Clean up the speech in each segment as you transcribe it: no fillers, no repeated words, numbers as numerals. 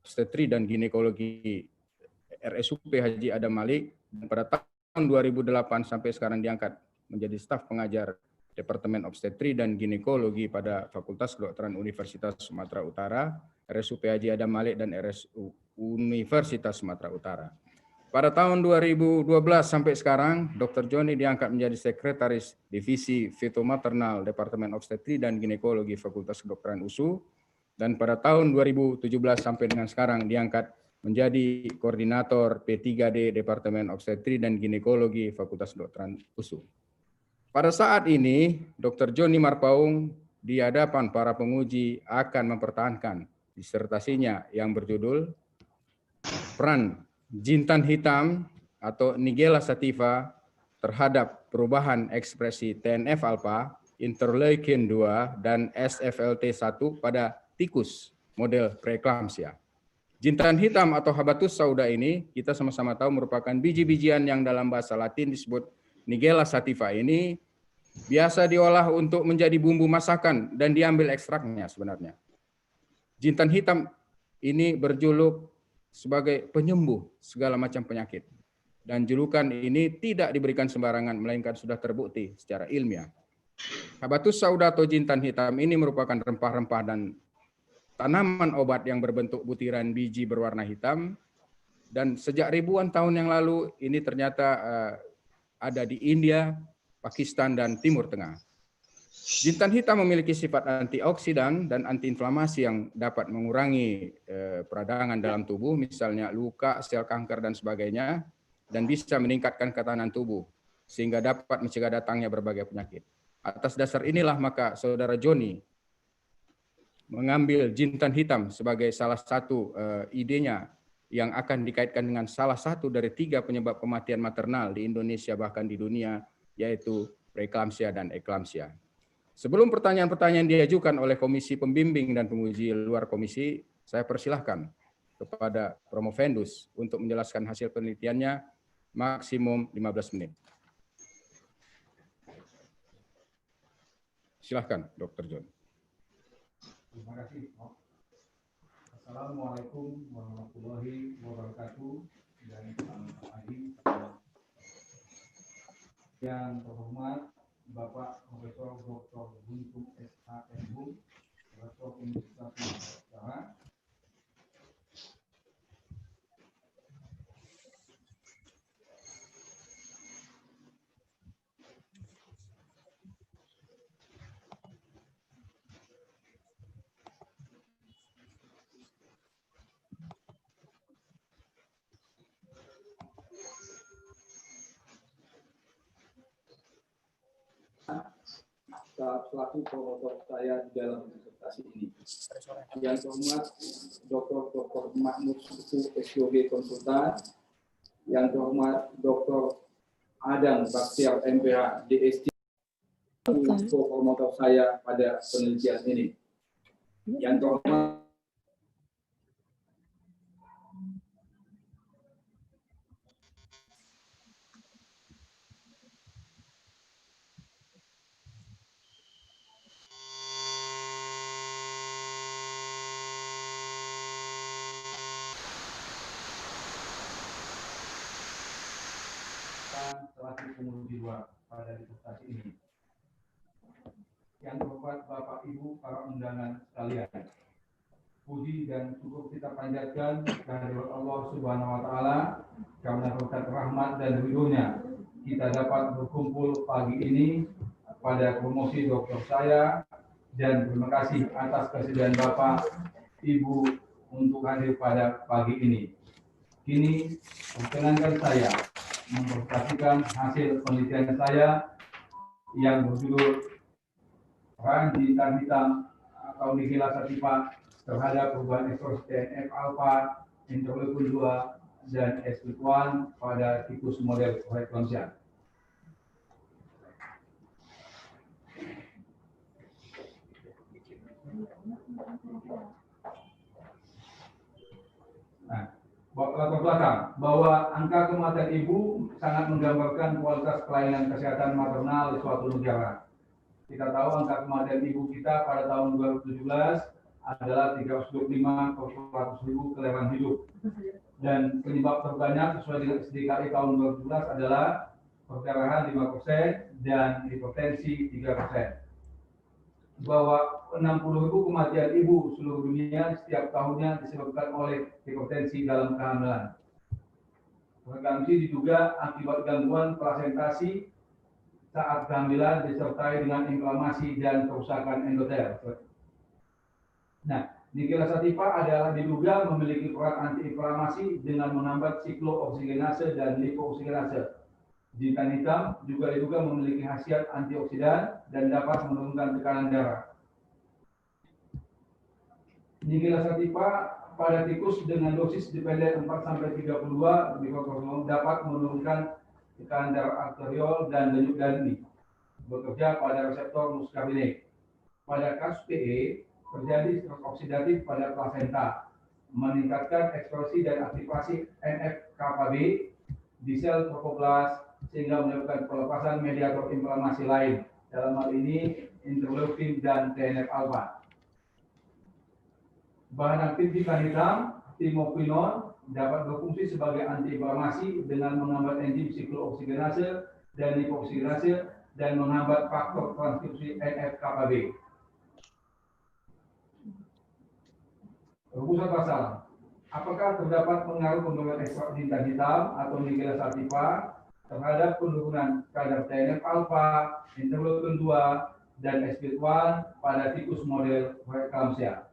Obstetri dan Ginekologi RSUP Haji Adam Malik, dan pada tahun 2008 sampai sekarang diangkat menjadi staf pengajar Departemen Obstetri dan Ginekologi pada Fakultas Kedokteran Universitas Sumatera Utara, RSUP Haji Adam Malik dan RSU Universitas Sumatera Utara. Pada tahun 2012 sampai sekarang, Dr. Joni diangkat menjadi Sekretaris Divisi Fitomaternal Departemen Obstetri dan Ginekologi Fakultas Kedokteran USU, dan pada tahun 2017 sampai dengan sekarang diangkat menjadi Koordinator P3D Departemen Obstetri dan Ginekologi Fakultas Kedokteran USU. Pada saat ini, Dr. Joni Marpaung di hadapan para penguji akan mempertahankan disertasinya yang berjudul Peran Jintan hitam atau Nigella sativa terhadap perubahan ekspresi TNF-alpha, interleukin 2, dan SFLT1 pada tikus model preeklamsia. Jintan hitam atau Habatus sauda ini kita sama-sama tahu merupakan biji-bijian yang dalam bahasa Latin disebut Nigella sativa. Ini biasa diolah untuk menjadi bumbu masakan dan diambil ekstraknya sebenarnya. Jintan hitam ini berjuluk sebagai penyembuh segala macam penyakit. Dan julukan ini tidak diberikan sembarangan, melainkan sudah terbukti secara ilmiah. Habatus sauda atau jintan hitam ini merupakan rempah-rempah dan tanaman obat yang berbentuk butiran biji berwarna hitam. Dan sejak ribuan tahun yang lalu ini ternyata ada di India, Pakistan, dan Timur Tengah. Jintan hitam memiliki sifat antioksidan dan antiinflamasi yang dapat mengurangi peradangan dalam tubuh, misalnya luka, sel kanker, dan sebagainya, dan bisa meningkatkan ketahanan tubuh, sehingga dapat mencegah datangnya berbagai penyakit. Atas dasar inilah maka Saudara Joni mengambil jintan hitam sebagai salah satu idenya yang akan dikaitkan dengan salah satu dari 3 penyebab kematian maternal di Indonesia bahkan di dunia, yaitu preeklamsia dan eklamsia. Sebelum pertanyaan-pertanyaan diajukan oleh Komisi Pembimbing dan Penguji luar komisi, saya persilahkan kepada Promovendus untuk menjelaskan hasil penelitiannya maksimum 15 menit. Silahkan, Dr. John. Terima kasih. Assalamualaikum warahmatullahi wabarakatuh dan selamat pagi. Yang terhormat Bapak Profesor Dr. Guntur S.A.M.Hum, Rektor Universitas Sumatera Utara, selaku promotor saya di dalam disertasi ini. Yang terhormat Dr. Mahmud Suku, SPOG Konsultan. Yang terhormat Dr. Adam Baktiar, MPH, DST, promotor saya pada penelitian ini. Yang terhormat selaku penguji luar pada disertasi ini. Yang terhormat Bapak Ibu para undangan sekalian, puji dan syukur kita panjatkan kehadirat Allah Subhanahu wa taala karena berkat rahmat dan ridhonya kita dapat berkumpul pagi ini pada promosi dokter saya, dan terima kasih atas kesediaan Bapak Ibu untuk hadir pada pagi ini. Kini perkenankan saya mempresentasikan hasil penelitian saya yang berjudul Peran Jintan hitam atau Nigella sativa terhadap perubahan ekspresi TNF-alpha, interleukin 2, dan SFLT1 pada tikus model preeklamsia. Nah, latar belakang bahwa angka kematian ibu sangat menggambarkan kualitas pelayanan kesehatan maternal di suatu negara. Kita tahu angka kematian ibu kita pada tahun 2017 adalah 325/100.000 kelainan hidup. Dan penyebab terbanyak sesuai dengan SDKI tahun 2011 adalah perdarahan 5% dan hipertensi 3%. Bahwa 60.000 kematian ibu seluruh dunia setiap tahunnya disebabkan oleh hipertensi dalam kehamilan. Preeklamsi diduga akibat gangguan plasentasi saat kehamilan disertai dengan inflamasi dan kerusakan endotel. Nah, Nigella sativa adalah diduga memiliki peran antiinflamasi dengan menghambat siklooksigenase dan lipooksigenase. Jintan hitam juga diduga memiliki khasiat antioksidan dan dapat menurunkan tekanan darah. Nigella sativa pada tikus dengan dosis dependen 4-32 mikrogram dapat menurunkan tekanan darah arteriol dan denyut nadi, bekerja pada reseptor muscarinic. Pada kasus PE, terjadi stres oksidatif pada plasenta, meningkatkan ekspresi dan aktivasi NF-κB di sel trofoblast sehingga menyebabkan pelepasan mediator inflamasi lain, dalam hal ini interleukin dan TNF-alpha. Bahan aktif jintan hitam, timoquinon, dapat berfungsi sebagai antiinflamasi dengan menghambat enzim siklooksigenase dan lipooksigenase dan menghambat faktor transkripsi NF-κB. Rumusan pasal. Apakah terdapat pengaruh penurunan ekstrak jintan hitam atau Nigella sativa terhadap penurunan kadar TNF-alpha, interleukin 2, dan SPID1 pada tikus model preeklamsia?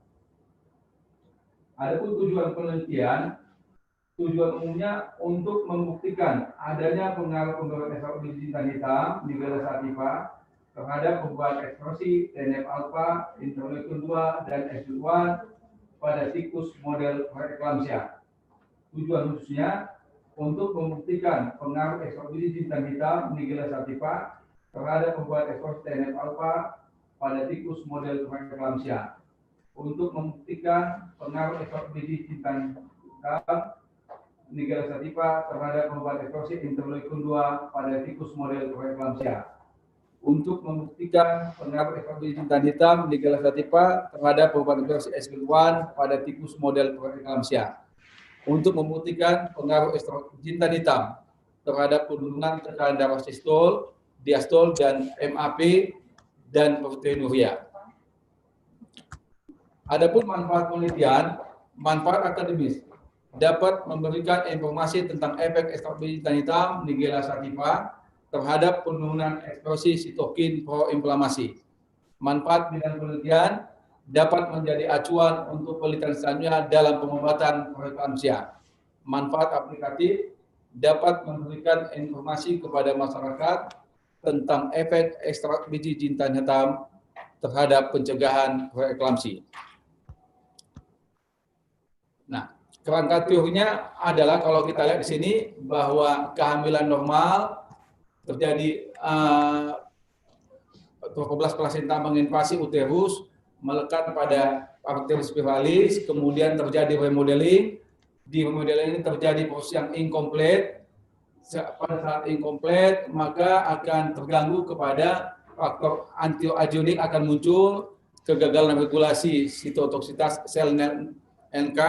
Adapun tujuan penelitian, tujuan umumnya untuk membuktikan adanya pengaruh penurunan ekstrak jintan hitam Nigella sativa terhadap perubahan ekspresi TNF-alpha, interleukin 2, dan SPID1 pada tikus model preeklamsia. Tujuan khususnya untuk membuktikan pengaruh ekspresi jintan hitam Nigella sativa terhadap perubahan ekspresi TNF-alpha pada tikus model preeklamsia. Untuk membuktikan pengaruh ekspresi jintan hitam Nigella sativa terhadap perubahan ekspresi interleukin 2 pada tikus model preeklamsia. Untuk membuktikan pengaruh ekspresi jintan hitam Nigella sativa terhadap perubahan ekspresi SPID1 pada tikus model preeklamsia. Untuk membuktikan pengaruh ekspresi jintan hitam terhadap penurunan tekanan darah sistol, diastol, dan MAP dan proteinuria. Adapun manfaat penelitian, manfaat akademis dapat memberikan informasi tentang efek ekspresi jintan hitam Nigella sativa terhadap penurunan ekspresi sitokin proinflamasi. Manfaat bidang penelitian dapat menjadi acuan untuk penelitian selanjutnya dalam pengobatan preeklamsia. Manfaat aplikatif dapat memberikan informasi kepada masyarakat tentang efek ekstrak biji jintan hitam terhadap pencegahan preeklamsi. Nah, kerangka teorinya adalah kalau kita lihat di sini bahwa kehamilan normal terjadi trofoblast plasenta menginvasi uterus, melekat pada arteria spiralis, kemudian terjadi remodeling. Di remodeling ini terjadi proses yang incomplete. Pada saat incomplete, maka akan terganggu kepada faktor antioagenik akan muncul, kegagalan regulasi sitotoksitas sel NK.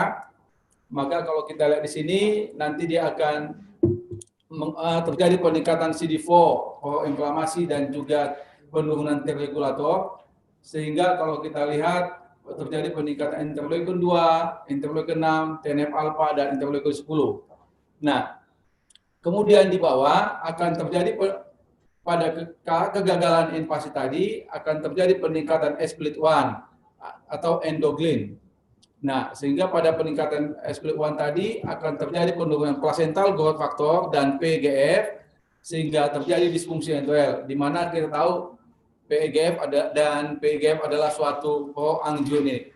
Maka kalau kita lihat di sini, nanti dia akan terjadi peningkatan CD4, proinflamasi, dan juga penurunan T regulator, sehingga kalau kita lihat terjadi peningkatan interleukin 2, interleukin 6, TNF-alpha, dan interleukin 10. Nah, kemudian di bawah akan terjadi pada kegagalan invasi tadi akan terjadi peningkatan SPID1 atau endoglin. Nah, sehingga pada peningkatan SPID1 tadi akan terjadi penurunan placental growth factor dan PEGF, sehingga terjadi disfungsi endotel, di mana kita tahu PEGF dan PEGF adalah suatu proangionik.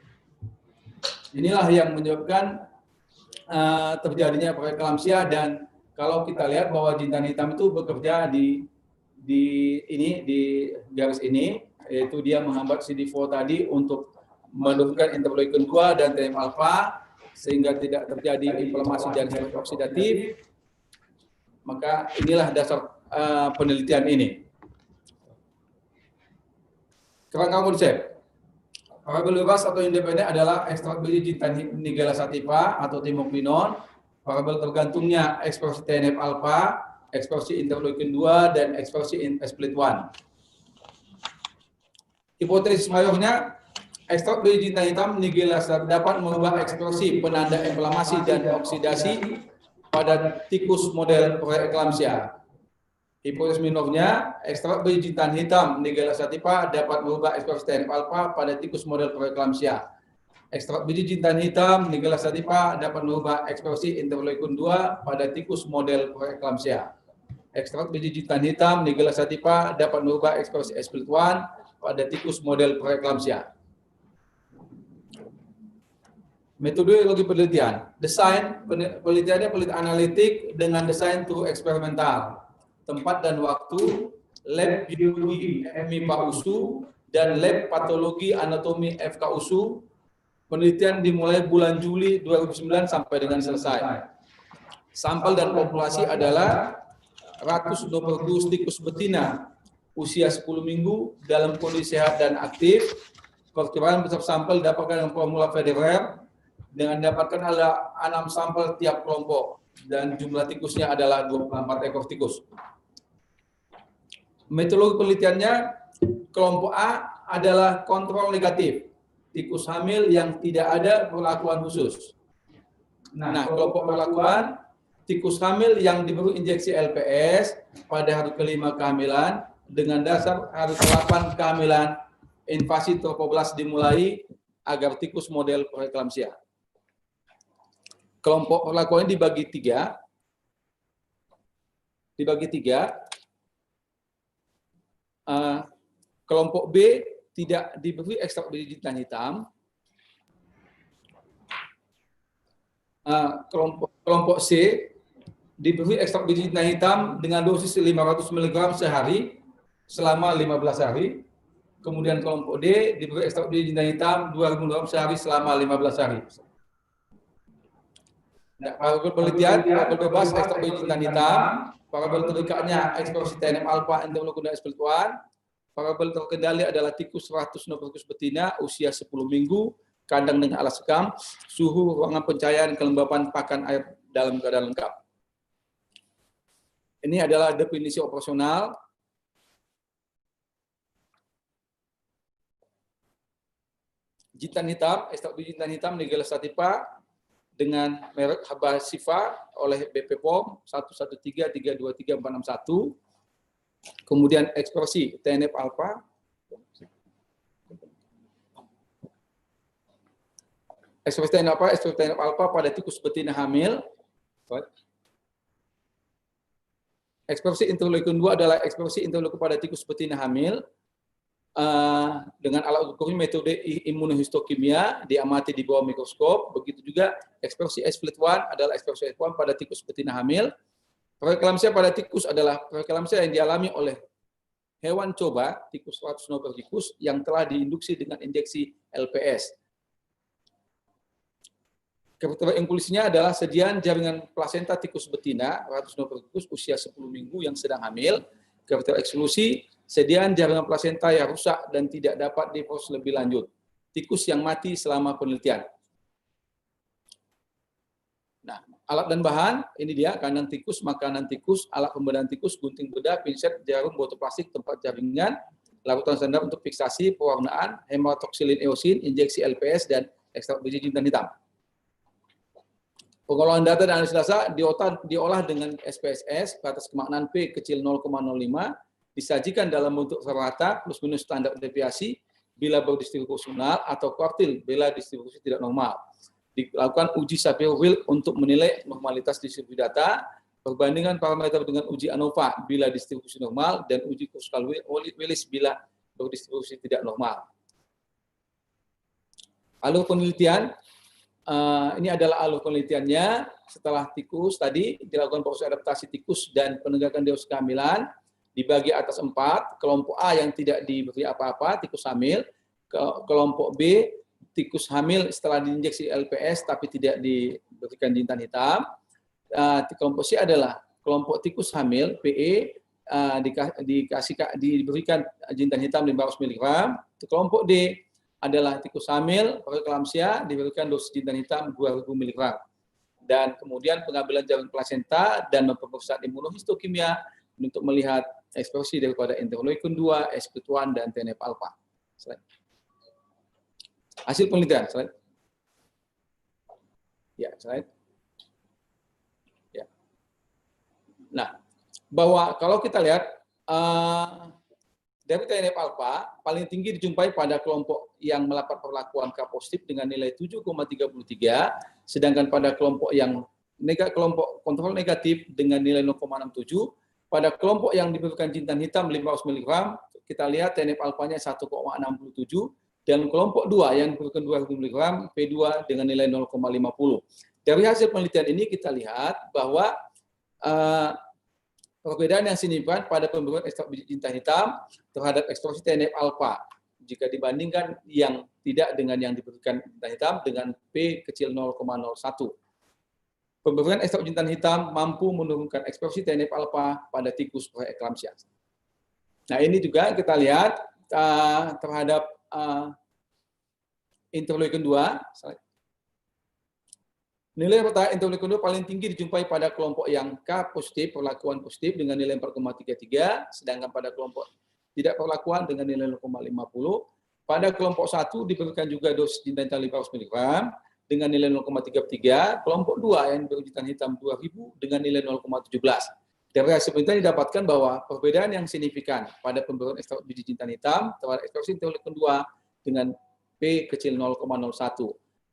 Inilah yang menyebabkan terjadinya preeklamsia, dan kalau kita lihat bahwa jintan hitam itu bekerja di garis ini, yaitu dia menghambat CD4 tadi untuk menurunkan interleukin 2 dan TNF-alpha sehingga tidak terjadi inflamasi dan stres oksidatif. Maka inilah dasar penelitian ini. Kerangka konsep. Variabel bebas atau independen adalah ekstrak biji jintan Nigella sativa atau timokwinon. Variabel tergantungnya ekspresi TNF alpha, ekspresi interleukin 2 dan ekspresi split 1. Hipotesis mayornya, ekstrak biji jintan hitam Nigella sativa dapat mengubah ekspresi penanda inflamasi dan oksidasi pada tikus model preeklamsia. Hipotesis minornya, ekstrak biji jintan hitam Nigella sativa dapat merubah ekspresi TNF alpha pada tikus model preeklamsia. Ekstrak biji jintan hitam Nigella sativa dapat merubah ekspresi interleukin 2 pada tikus model preeklamsia. Ekstrak biji jintan hitam Nigella sativa dapat merubah ekspresi split 1 pada tikus model preeklamsia. Metodologi penelitian, desain penelitiannya penelitian analitik dengan desain through eksperimental. Tempat dan waktu, lab biologi MIPA USU dan lab patologi anatomi FK USU. Penelitian dimulai bulan Juli 2009 sampai dengan selesai. Sampel dan populasi adalah 120 tikus betina usia 10 minggu dalam kondisi sehat dan aktif. Perkiraan besar sampel dapatkan dengan formula Federer dengan dapatkan ada 6 sampel tiap kelompok dan jumlah tikusnya adalah 24 ekor tikus. Metodologi penelitiannya, kelompok A adalah kontrol negatif, tikus hamil yang tidak ada perlakuan khusus. Nah, kelompok perlakuan, tikus hamil yang diberi injeksi LPS pada hari kelima kehamilan dengan dasar hari ke-8 kehamilan, invasi tropoblas dimulai agar tikus model preeklamsia. Kelompok perlakuan dibagi tiga. Kelompok B tidak diberi ekstrak biji jintan hitam. Kelompok C diberi ekstrak biji jintan hitam dengan dosis 500 mg sehari selama 15 hari. Kemudian kelompok D diberi ekstrak biji jintan hitam 2000 mg sehari selama 15 hari. Nah, variabel penelitian, variabel bebas ekstrak biji jintan hitam, variabel terdekatnya ekspresi TNF alpha, interleukin dan split 1. Variabel terkendali adalah tikus 100 tikus betina usia 10 minggu, kandang dengan alas sekam, suhu ruangan pencahayaan, kelembapan pakan air dalam keadaan lengkap. Ini adalah definisi operasional. Jintan hitam, ekstrak biji jintan hitam Nigella sativa dengan merek Habasiva oleh BP POM 1133234661. Kemudian ekspresi TNF alpha, ekspresi TNF alpha pada tikus betina hamil. Ekspresi interleukin 2 adalah ekspresi interleukin pada tikus betina hamil dengan alat ukur metode imunohistokimia diamati di bawah mikroskop. Begitu juga ekspresi split 1 adalah ekspresi S1 pada tikus betina hamil. Preeklamsia pada tikus adalah preeklamsia yang dialami oleh hewan coba, tikus 100 tikus yang telah diinduksi dengan injeksi LPS. Kriteria inklusinya adalah sediaan jaringan plasenta tikus betina 100 tikus usia 10 minggu yang sedang hamil. Kriteria eksklusi, sediaan jaringan plasenta yang rusak dan tidak dapat diproses lebih lanjut. Tikus yang mati selama penelitian. Nah, alat dan bahan, ini dia kandang tikus, makanan tikus, alat pembedahan tikus, gunting bedah, pinset, jarum, botol plastik, tempat jaringan, larutan standar untuk fiksasi, pewarnaan, hematoksilin eosin, injeksi LPS, dan ekstrak biji jintan hitam. Pengolahan data dan analisis data diolah dengan SPSS batas kemaknaan P kecil 0,05, disajikan dalam bentuk rata plus minus standar deviasi bila berdistribusi proporsional atau kuartil bila distribusi tidak normal. Dilakukan uji Shapiro-Wilk untuk menilai normalitas distribusi data, perbandingan parameter dengan uji ANOVA bila distribusi normal, dan uji Kruskal-Willis bila berdistribusi tidak normal. Alur penelitian, ini adalah alur penelitiannya. Setelah tikus tadi dilakukan proses adaptasi tikus dan penegakan diagnosis kehamilan, dibagi atas 4, kelompok A yang tidak diberi apa-apa, tikus hamil, kelompok B, tikus hamil setelah diinjeksi LPS tapi tidak diberikan jintan hitam. Kelompok C adalah kelompok tikus hamil PE diberikan jintan hitam 500 mg. Kelompok D adalah tikus hamil, preeklamsia, diberikan dosis jintan hitam 2000 mg. Dan kemudian pengambilan jaringan plasenta dan pemeriksaan imunohistokimia untuk melihat ekspresi daripada interleukin 2, SP1 dan TNF alpha. Hasil penelitian, slide. Ya, slide. Ya. Nah, bahwa kalau kita lihat dari TNF alpha paling tinggi dijumpai pada kelompok yang mendapat perlakuan K positif dengan nilai 7,33, sedangkan pada kelompok yang kelompok kontrol negatif dengan nilai 0,67, pada kelompok yang diberikan jintan hitam 500 mg, kita lihat TNF alpha-nya 1,67, dan kelompok 2 yang diberikan 2000 mg, P2 dengan nilai 0,50. Dari hasil penelitian ini kita lihat bahwa perbedaan yang signifikan pada pemberian ekstrak biji jintan hitam terhadap ekspresi TNF alpha jika dibandingkan yang tidak dengan yang diberikan jintan hitam dengan P kecil 0,01. Pemberian ekstrak jintan hitam mampu menurunkan ekspresi TNF alpha pada tikus preeklamsia. Nah, ini juga kita lihat terhadap interleukin 2. Nilai interleukin 2 paling tinggi dijumpai pada kelompok yang K positif, perlakuan positif dengan nilai 4,33, sedangkan pada kelompok tidak perlakuan dengan nilai 0,50. Pada kelompok 1 diberikan juga dosis jintan hitam 500 mg dengan nilai 0,33, kelompok 2 yang diberi jintan hitam 2000 dengan nilai 0,17. Dari hasil penelitian didapatkan bahwa perbedaan yang signifikan pada pemberian ekstrak biji jintan hitam terhadap ekspresi interleukin 2 dengan P kecil 0,01.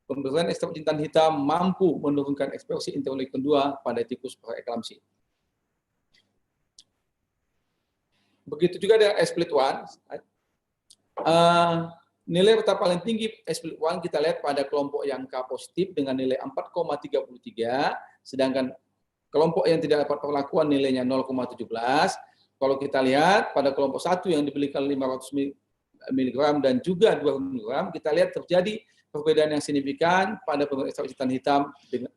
Pemberian ekstrak jintan hitam mampu menurunkan ekspresi interleukin 2 pada tikus preeklamsi. Begitu juga dengan split-1. Nilai tetap paling tinggi split-1 kita lihat pada kelompok yang K positif dengan nilai 4,33, sedangkan kelompok yang tidak dapat perlakuan nilainya 0,17. Kalau kita lihat pada kelompok 1 yang diberikan 500 mg dan juga 200 mg, kita lihat terjadi perbedaan yang signifikan pada pemberian ekstrak jintan hitam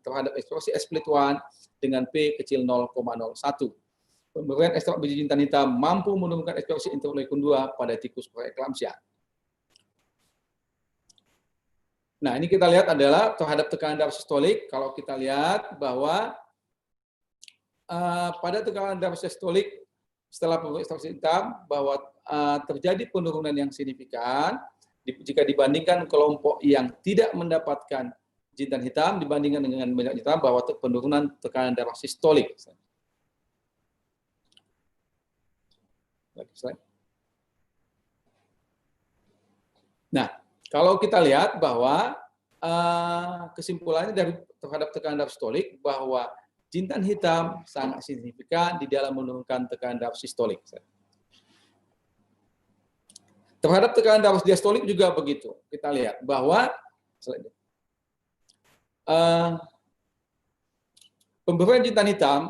terhadap ekspresi split-1 dengan P kecil 0,01. Pemberian ekstrak biji jintan hitam mampu menurunkan ekspresi interleukin 2 pada tikus preeklamsia. Nah, ini kita lihat adalah terhadap tekanan darah sistolik. Kalau kita lihat bahwa pada tekanan darah sistolik setelah pemberian ekstrak hitam bahwa terjadi penurunan yang signifikan jika dibandingkan kelompok yang tidak mendapatkan jintan hitam dibandingkan dengan banyak hitam bahwa penurunan tekanan darah sistolik. Nah, kalau kita lihat bahwa kesimpulannya dari terhadap tekanan darah sistolik bahwa jintan hitam sangat signifikan di dalam menurunkan tekanan darah sistolik. Terhadap tekanan darah diastolik juga begitu. Kita lihat bahwa pemberian jintan hitam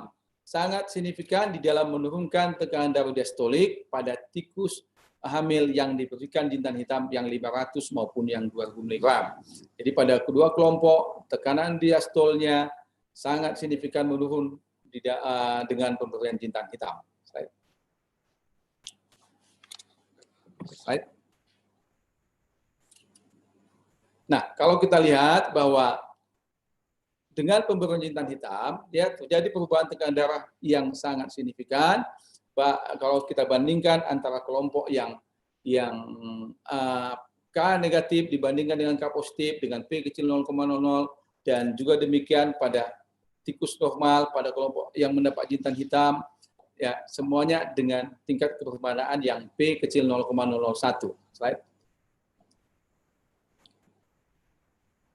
sangat signifikan di dalam menurunkan tekanan darah diastolik pada tikus hamil yang diberikan jintan hitam yang 500 maupun yang 2000 mg. Jadi pada kedua kelompok tekanan diastolnya sangat signifikan menurun dengan pemberian jintan hitam. Slide. Nah, kalau kita lihat bahwa dengan pemberian jintan hitam, dia terjadi perubahan tekanan darah yang sangat signifikan. Kalau kita bandingkan antara kelompok yang K negatif dibandingkan dengan K positif dengan P kecil 0,00 dan juga demikian pada tikus normal pada kelompok yang mendapat jintan hitam. Ya, semuanya dengan tingkat keberbedaan yang P kecil 0,01. Slide.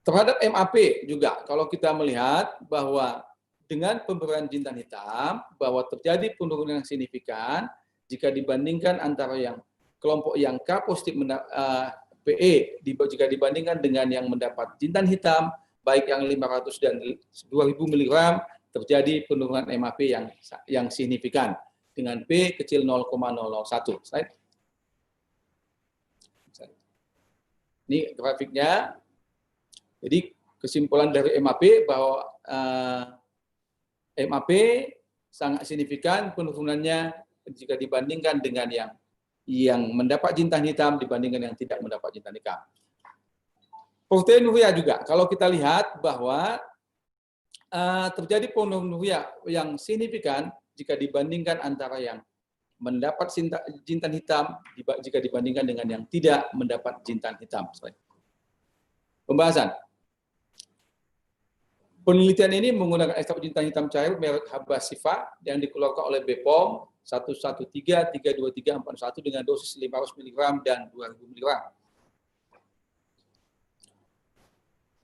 Terhadap MAP juga, kalau kita melihat bahwa dengan pemberian jintan hitam, bahwa terjadi penurunan yang signifikan jika dibandingkan antara yang kelompok yang K positif PE, jika dibandingkan dengan yang mendapat jintan hitam, baik yang 500 dan 2000 mg, terjadi penurunan MAP yang signifikan dengan P kecil 0,01. Slide. Ini grafiknya. Jadi kesimpulan dari MAP bahwa MAP sangat signifikan penurunannya jika dibandingkan dengan yang mendapat jintan hitam dibandingkan yang tidak mendapat jintan hitam. Proteinuria juga, kalau kita lihat bahwa terjadi proteinuria yang signifikan jika dibandingkan antara yang mendapat jintan hitam jika dibandingkan dengan yang tidak mendapat jintan hitam. Pembahasan. Penelitian ini menggunakan ekstrak jintan hitam cair merek Habasifa yang dikeluarkan oleh BPOM 113-32341 dengan dosis 500 mg dan 2000 mg.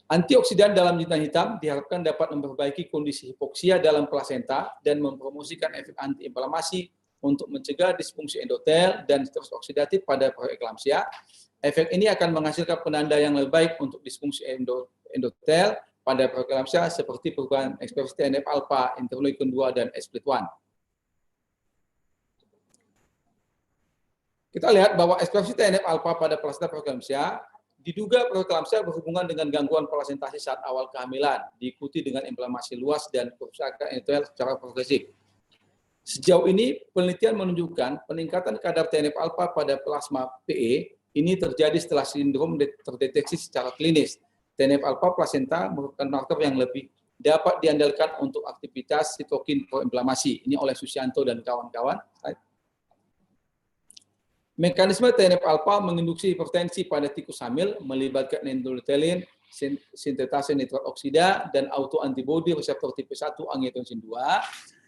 Antioksidan dalam jintan hitam diharapkan dapat memperbaiki kondisi hipoksia dalam plasenta dan mempromosikan efek antiinflamasi untuk mencegah disfungsi endotel dan stres oksidatif pada preeklamsia. Efek ini akan menghasilkan penanda yang lebih baik untuk disfungsi endotel pada preeklamsia seperti perubahan ekspresi TNF-alpha, interleukin 2 dan split-1. Kita lihat bahwa ekspresi TNF-alpha pada plasenta preeklamsia diduga preeklamsia berhubungan dengan gangguan plasentasi saat awal kehamilan, diikuti dengan inflamasi luas dan kerusakan endotel secara progresif. Sejauh ini, penelitian menunjukkan peningkatan kadar TNF-alpha pada plasma PE ini terjadi setelah sindrom terdeteksi secara klinis. TNF-alpha plasenta merupakan marker yang lebih dapat diandalkan untuk aktivitas sitokin proinflamasi. Ini oleh Susianto dan kawan-kawan. Mekanisme TNF-alpha menginduksi hipertensi pada tikus hamil melibatkan endothelin, sintetase nitrat oksida, dan autoantibodi reseptor tipe 1 angiotensin 2.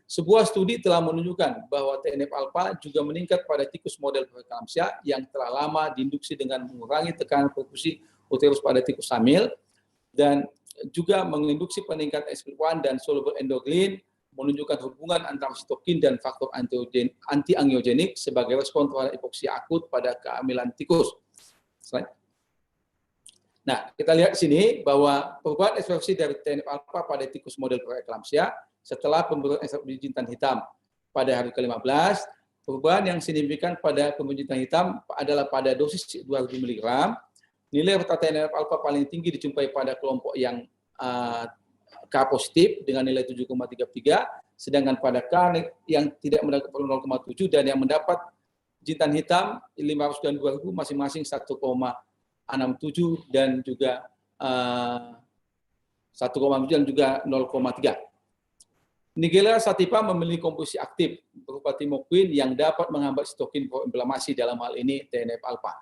Sebuah studi telah menunjukkan bahwa TNF-alpha juga meningkat pada tikus model preeklamsia yang telah lama diinduksi dengan mengurangi tekanan perfusi uterus pada tikus hamil, dan juga menginduksi peningkatan SP1 dan soluble endoglin, menunjukkan hubungan antara sitokin dan faktor anti-angiogenik sebagai respon terhadap hipoksia akut pada kehamilan tikus. Nah, kita lihat di sini bahwa perubahan ekspresi dari TNF-alpha pada tikus model preeklamsia setelah pemberian ekstrak jintan hitam pada hari ke-15, perubahan yang signifikan pada pemberian jintan hitam adalah pada dosis 2000 mg. Nilai TNF-alpha paling tinggi dijumpai pada kelompok yang K positif dengan nilai 7,33, sedangkan pada K yang tidak mendapat 0,7 dan yang mendapat jintan hitam 500 dan 2000 masing-masing 1,67 dan juga 1,7 dan juga 0,3. Nigella sativa memiliki komposisi aktif berupa timokin yang dapat menghambat sitokin proinflamasi, dalam hal ini TNF-alpha.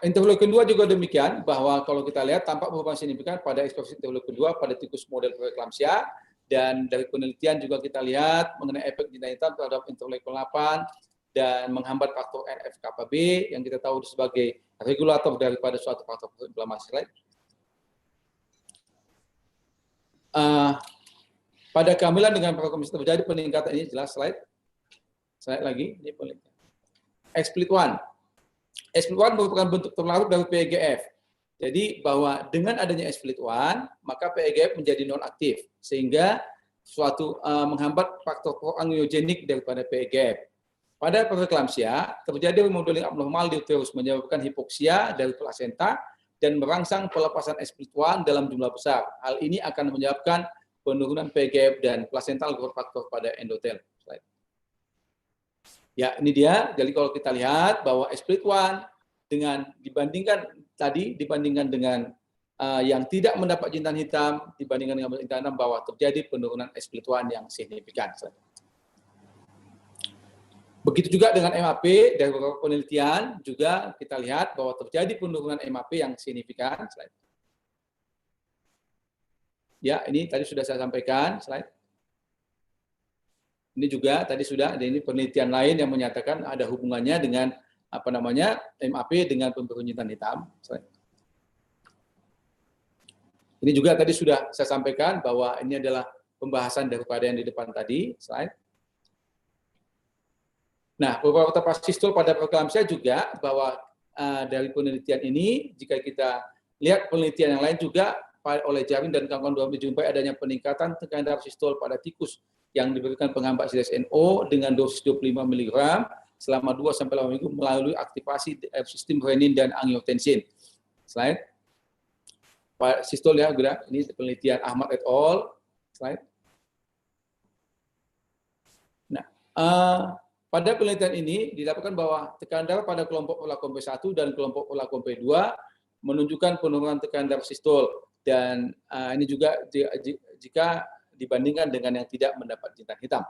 Interleukin 2 juga demikian, bahwa kalau kita lihat tampak perubahan signifikan pada ekspresi interleukin 2 pada tikus model preeklamsia, dan dari penelitian juga kita lihat mengenai efek jintan hitam terhadap interleukin 8 dan menghambat faktor NF-κB yang kita tahu sebagai regulator daripada suatu faktor inflamasi lain. Pada kehamilan dengan preeklamsia terjadi peningkatan, ini jelas slide lagi, ini penelitian. Split-1. Split-1 merupakan bentuk terlarut dari PEGF. Jadi bahwa dengan adanya split-1, maka PEGF menjadi non-aktif, sehingga suatu menghambat faktor proangiogenik daripada PEGF. Pada preeklamsia, terjadi remodeling abnormal di uterus menyebabkan hipoksia dari plasenta dan merangsang pelepasan split-1 dalam jumlah besar. Hal ini akan menyebabkan penurunan PEGF dan placental growth factor pada endotel. Ya, ini dia. Jadi kalau kita lihat bahwa split-1 dibandingkan dengan yang tidak mendapat jintan hitam, dibandingkan dengan jintan hitam, bahwa terjadi penurunan split-1 yang signifikan. Begitu juga dengan MAP, dari beberapa penelitian juga kita lihat bahwa terjadi penurunan MAP yang signifikan. Ya, ini tadi sudah saya sampaikan, slide. Ini juga tadi sudah, ada ini penelitian lain yang menyatakan ada hubungannya dengan MAP dengan pemberian jintan hitam. Ini juga tadi sudah saya sampaikan bahwa ini adalah pembahasan daripada yang di depan tadi, slide. Nah, beberapa sistol pada preeklamsia juga bahwa dari penelitian ini, jika kita lihat penelitian yang lain juga oleh Jarin dan kawan-kawan dijumpai adanya peningkatan tekanan darah sistol pada tikus yang diberikan penghambat CSNO dengan dosis 25 mg selama 2-8 minggu melalui aktivasi sistem renin dan angiotensin. Slide. Sistol ya, ini penelitian Ahmad et al. Slide. Nah, Pada penelitian ini didapatkan bahwa tekanan darah pada kelompok perlakuan P1 dan kelompok perlakuan P2 menunjukkan penurunan tekanan darah sistol, dan ini juga jika dibandingkan dengan yang tidak mendapat jintan hitam.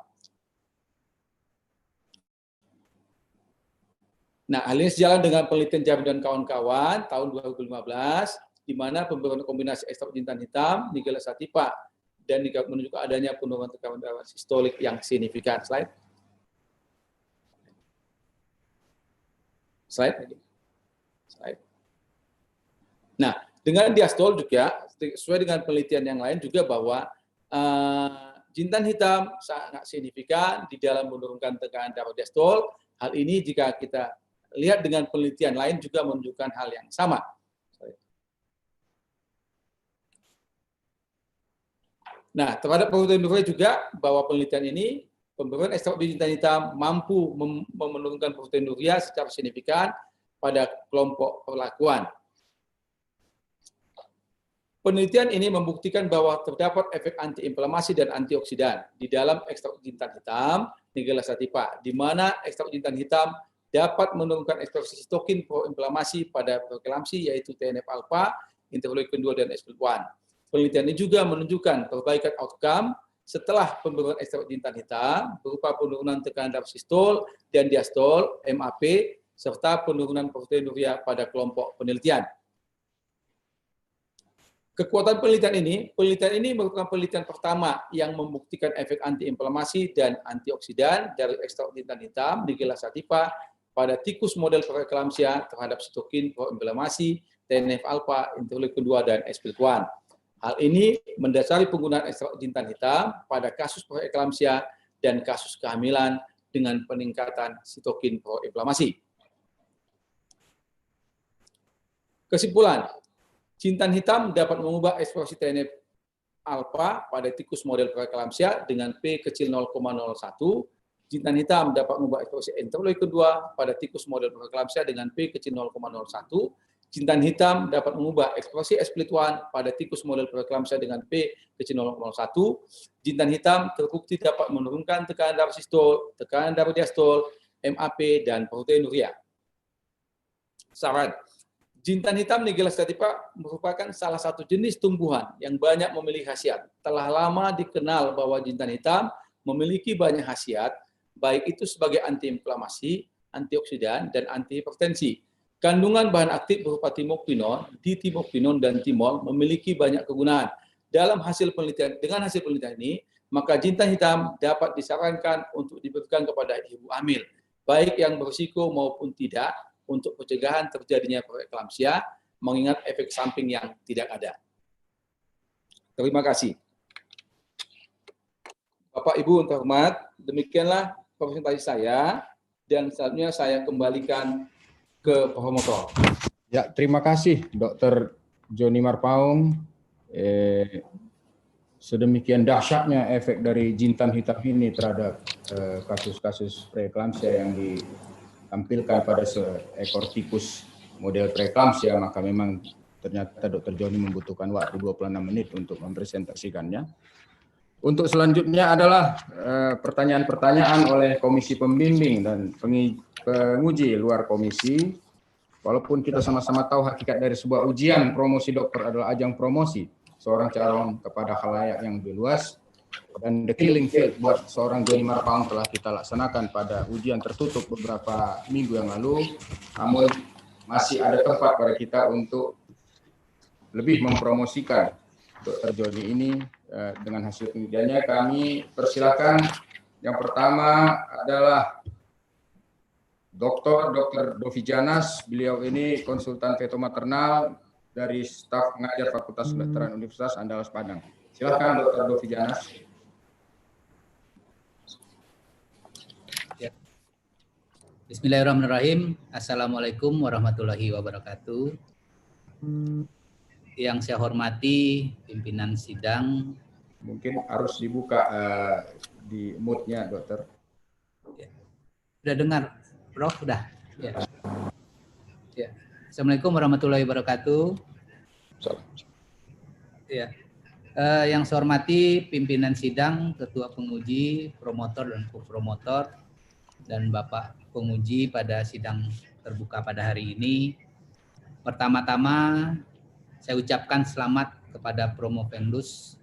Nah, hal ini sejalan dengan penelitian Jamil dan kawan-kawan tahun 2015, di mana pemberian kombinasi ekstrak jintan hitam, nigella sativa, dan menunjukkan adanya penurunan tekanan darah sistolik yang signifikan. Slide. Nah, dengan diastol juga, sesuai dengan penelitian yang lain juga bahwa jintan hitam sangat signifikan di dalam menurunkan tekanan darah diastol. Hal ini jika kita lihat dengan penelitian lain juga menunjukkan hal yang sama. Nah, terhadap proteinuria juga bahwa penelitian ini pemberian ekstrak jintan hitam mampu menurunkan proteinuria secara signifikan pada kelompok perlakuan. Penelitian ini membuktikan bahwa terdapat efek antiinflamasi dan antioksidan di dalam ekstrak jintan hitam nigella sativa, di mana ekstrak jintan hitam dapat menurunkan ekspresi sitokin proinflamasi pada preeklamsi, yaitu TNF-alpha, interleukin 2 dan SP1. Penelitian ini juga menunjukkan perbaikan outcome setelah pemberian ekstrak jintan hitam berupa penurunan tekanan darah sistol dan diastol, MAP, serta penurunan proteinuria pada kelompok penelitian. Kekuatan penelitian ini merupakan penelitian pertama yang membuktikan efek antiinflamasi dan antioksidan dari ekstrak jintan hitam nigella sativa pada tikus model preeklamsia terhadap sitokin proinflamasi, TNF-alpha, interleukin 2 dan SP1. Hal ini mendasari penggunaan ekstrak jintan hitam pada kasus preeklamsia dan kasus kehamilan dengan peningkatan sitokin proinflamasi. Kesimpulan, jintan hitam dapat mengubah ekspresi TNF-alpha pada tikus model preeklamsia dengan P kecil 0,01. Jintan hitam dapat mengubah ekspresi interleukin 2 pada tikus model preeklamsia dengan P kecil 0,01. Jintan hitam dapat mengubah ekspresi SP1 pada tikus model preeklamsia dengan P kecil 0,01. Jintan hitam terbukti dapat menurunkan tekanan darah sistol, tekanan darah diastol, MAP, dan proteinuria. Saran, jintan hitam nigella sativa merupakan salah satu jenis tumbuhan yang banyak memiliki khasiat. Telah lama dikenal bahwa jintan hitam memiliki banyak khasiat, baik itu sebagai antiinflamasi, antioksidan, dan antihipertensi. Kandungan bahan aktif berupa timokpinon, ditimokpinon, dan timol memiliki banyak kegunaan. Dengan hasil penelitian ini, maka jintan hitam dapat disarankan untuk diberikan kepada ibu hamil, baik yang berisiko maupun tidak, untuk pencegahan terjadinya preeklamsia, mengingat efek samping yang tidak ada. Terima kasih. Bapak Ibu yang terhormat, demikianlah presentasi saya, dan selanjutnya saya kembalikan ke promotor. Ya, terima kasih Dr. Joni Marpaung. Sedemikian dahsyatnya efek dari jintan hitam ini terhadap kasus-kasus preeklamsia yang ditampilkan pada seekor tikus model preeklamsia, maka memang ternyata Dr. Joni membutuhkan waktu 26 menit untuk mempresentasikannya. Untuk selanjutnya adalah pertanyaan-pertanyaan oleh komisi pembimbing dan penguji luar komisi. Walaupun kita sama-sama tahu hakikat dari sebuah ujian promosi dokter adalah ajang promosi seorang calon kepada khalayak yang lebih luas, dan the killing field buat seorang Joni Marpaung telah kita laksanakan pada ujian tertutup beberapa minggu yang lalu. Namun masih ada tempat pada kita untuk lebih mempromosikan Dr. Joni ini. Dengan hasil penelitiannya kami persilakan. Yang pertama adalah Dr. Dovi Janas. Beliau ini konsultan feto maternal dari staf pengajar Fakultas Kedokteran Universitas Andalas Padang. Silakan Dr. Dovi Janas. Bismillahirrahmanirrahim. Assalamualaikum warahmatullahi wabarakatuh. Yang saya hormati pimpinan sidang. Mungkin harus dibuka di mute-nya, dokter. Ya. Sudah dengar, Prof? Sudah. Ya. Ya. Assalamualaikum warahmatullahi wabarakatuh. Ya. Yang saya hormati pimpinan sidang, ketua penguji, promotor, dan co-promotor, dan Bapak penguji pada sidang terbuka pada hari ini. Pertama-tama saya ucapkan selamat kepada Promovendus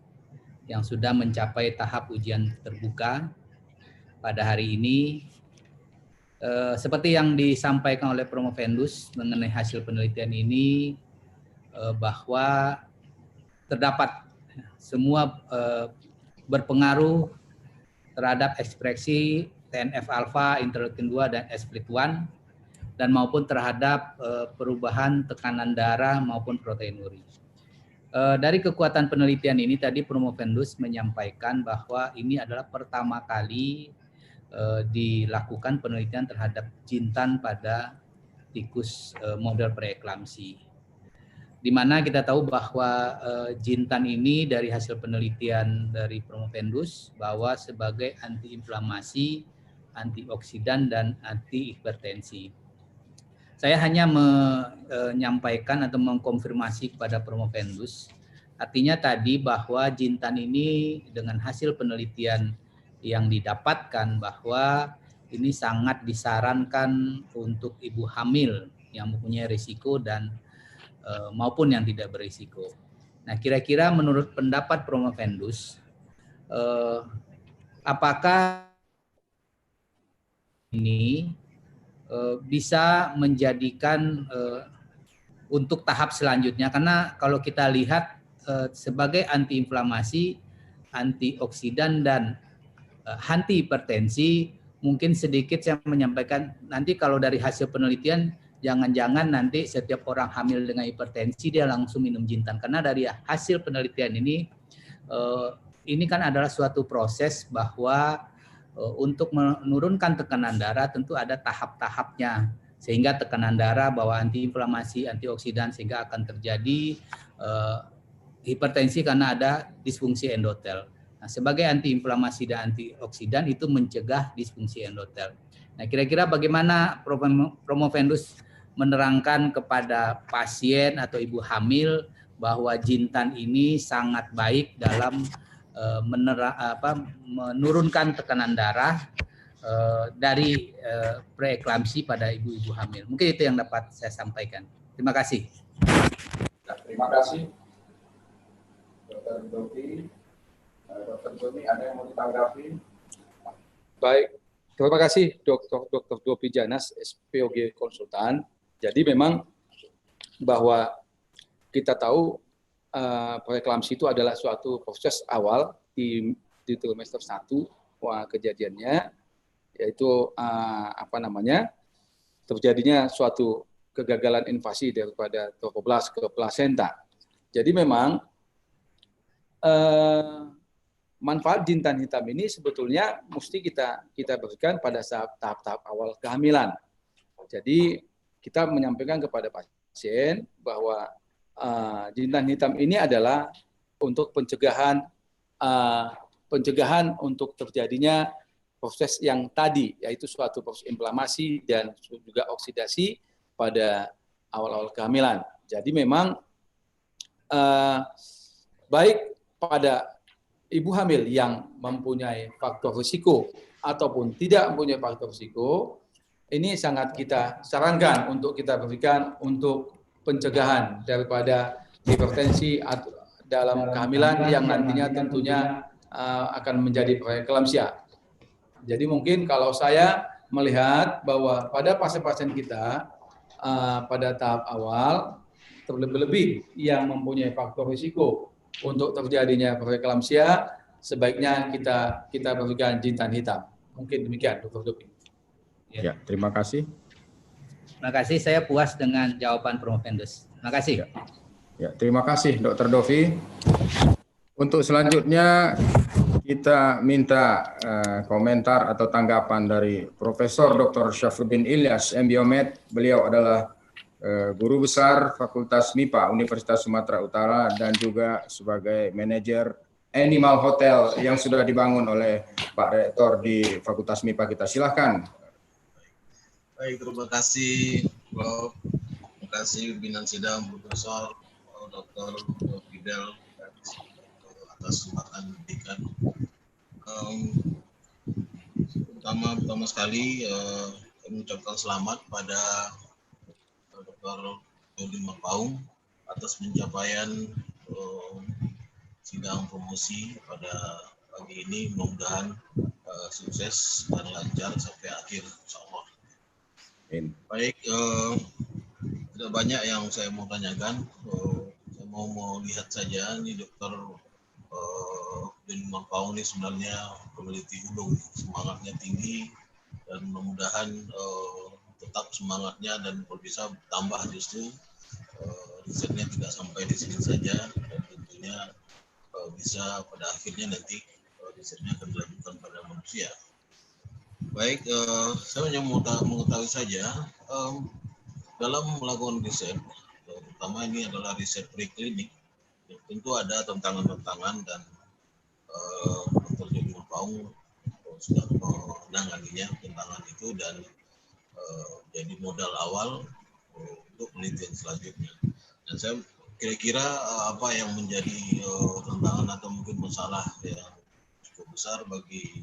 yang sudah mencapai tahap ujian terbuka pada hari ini. Seperti yang disampaikan oleh Promovendus mengenai hasil penelitian ini, bahwa terdapat semua berpengaruh terhadap ekspresi TNF-alfa, interleukin 2, dan split-1, dan maupun terhadap perubahan tekanan darah maupun proteinuria. Dari kekuatan penelitian ini tadi Promovendus menyampaikan bahwa ini adalah pertama kali dilakukan penelitian terhadap jintan pada tikus model preeklamsi. Di mana kita tahu bahwa jintan ini dari hasil penelitian dari Promovendus bahwa sebagai antiinflamasi, antioksidan, dan anti hipertensi. Saya hanya menyampaikan atau mengkonfirmasi kepada Promovendus, artinya tadi bahwa jintan ini dengan hasil penelitian yang didapatkan bahwa ini sangat disarankan untuk ibu hamil yang mempunyai risiko dan maupun yang tidak berisiko. Nah, kira-kira menurut pendapat Promovendus, apakah ini bisa menjadikan untuk tahap selanjutnya? Karena kalau kita lihat sebagai antiinflamasi, antioksidan, dan anti hipertensi, mungkin sedikit saya menyampaikan nanti kalau dari hasil penelitian jangan-jangan nanti setiap orang hamil dengan hipertensi dia langsung minum jintan, karena dari hasil penelitian ini kan adalah suatu proses bahwa untuk menurunkan tekanan darah tentu ada tahap-tahapnya, sehingga tekanan darah bahwa antiinflamasi, antioksidan, sehingga akan terjadi hipertensi karena ada disfungsi endotel. Nah, sebagai antiinflamasi dan antioksidan itu mencegah disfungsi endotel. Nah, kira-kira bagaimana Promovendus menerangkan kepada pasien atau ibu hamil bahwa jintan ini sangat baik dalam menurunkan tekanan darah dari preeklamsi pada ibu-ibu hamil. Mungkin itu yang dapat saya sampaikan. Terima kasih. Terima kasih, Dr. Dovi. Dr. Joni, ada yang mau ditanggapi? Baik, terima kasih Dr. Dovi Janas, SPOG Konsultan. Jadi memang bahwa kita tahu preeklamsi itu adalah suatu proses awal di trimester 1 kejadiannya, yaitu terjadinya suatu kegagalan invasi daripada trofoblast ke plasenta. Jadi memang manfaat jintan hitam ini sebetulnya mesti kita berikan pada tahap-tahap awal kehamilan. Jadi kita menyampaikan kepada pasien bahwa jintan hitam ini adalah untuk pencegahan untuk terjadinya proses yang tadi, yaitu suatu proses inflamasi dan juga oksidasi pada awal-awal kehamilan. Jadi memang baik pada ibu hamil yang mempunyai faktor risiko ataupun tidak mempunyai faktor risiko, ini sangat kita sarankan untuk kita berikan untuk pencegahan daripada hipertensi dalam kehamilan yang nantinya tentunya akan menjadi preeklamsia. Jadi mungkin kalau saya melihat bahwa pada pasien-pasien kita pada tahap awal, terlebih-lebih yang mempunyai faktor risiko untuk terjadinya preeklamsia, sebaiknya kita berikan jintan hitam. Mungkin demikian, Dr. Dovi. Ya, terima kasih. Terima kasih, saya puas dengan jawaban Promovendus. Terima kasih. Ya, terima kasih Dr. Dovi. Untuk selanjutnya kita minta komentar atau tanggapan dari Profesor Dr. Syafruddin Ilyas, MBiomed. Beliau adalah guru besar Fakultas MIPA Universitas Sumatera Utara dan juga sebagai manajer Animal Hotel yang sudah dibangun oleh Pak Rektor di Fakultas MIPA kita. Silakan. Baik, terima kasih Prof. Terima kasih pimpinan sidang Profesor Dr. Fidel atas kesempatan diberikan. Pertama pertama sekali kami mengucapkan selamat pada Dr. Joni Mapaung atas pencapaian sidang promosi pada pagi ini. Mudah-mudahan sukses dan lancar sampai akhir, insyaallah. Baik, tidak banyak yang saya mau tanyakan. Saya mau lihat saja ini Dr. Joni Mapaung ini sebenarnya peneliti ulung, semangatnya tinggi dan mudah-mudahan tetap semangatnya dan kalau bisa tambah justru risetnya tidak sampai di sini saja dan tentunya bisa pada akhirnya nanti risetnya akan dilanjutkan pada manusia. Baik, saya hanya mau mengetahui saja dalam melakukan riset, terutama ini adalah riset preklinik, tentu ada tantangan-tantangan dan Dr. Joni Mapaung sudah menanganinya tantangan itu dan jadi modal awal untuk penelitian selanjutnya. Dan saya kira-kira apa yang menjadi tantangan atau mungkin masalah yang cukup besar bagi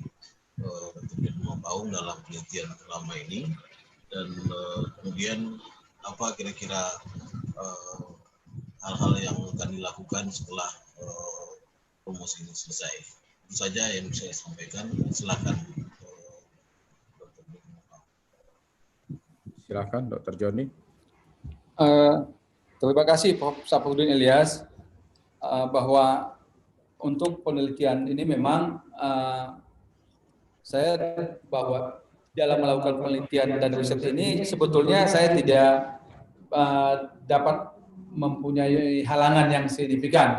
Dr. Joni Mapaung dalam penelitian selama ini, dan kemudian apa kira-kira hal-hal yang akan dilakukan setelah promosi ini selesai. Itu saja yang saya sampaikan. Silakan. Silakan Dr. Joni. Terima kasih Prof. Sapuddin Ilyas, bahwa untuk penelitian ini memang saya bahwa dalam melakukan penelitian dan riset ini sebetulnya saya tidak dapat mempunyai halangan yang signifikan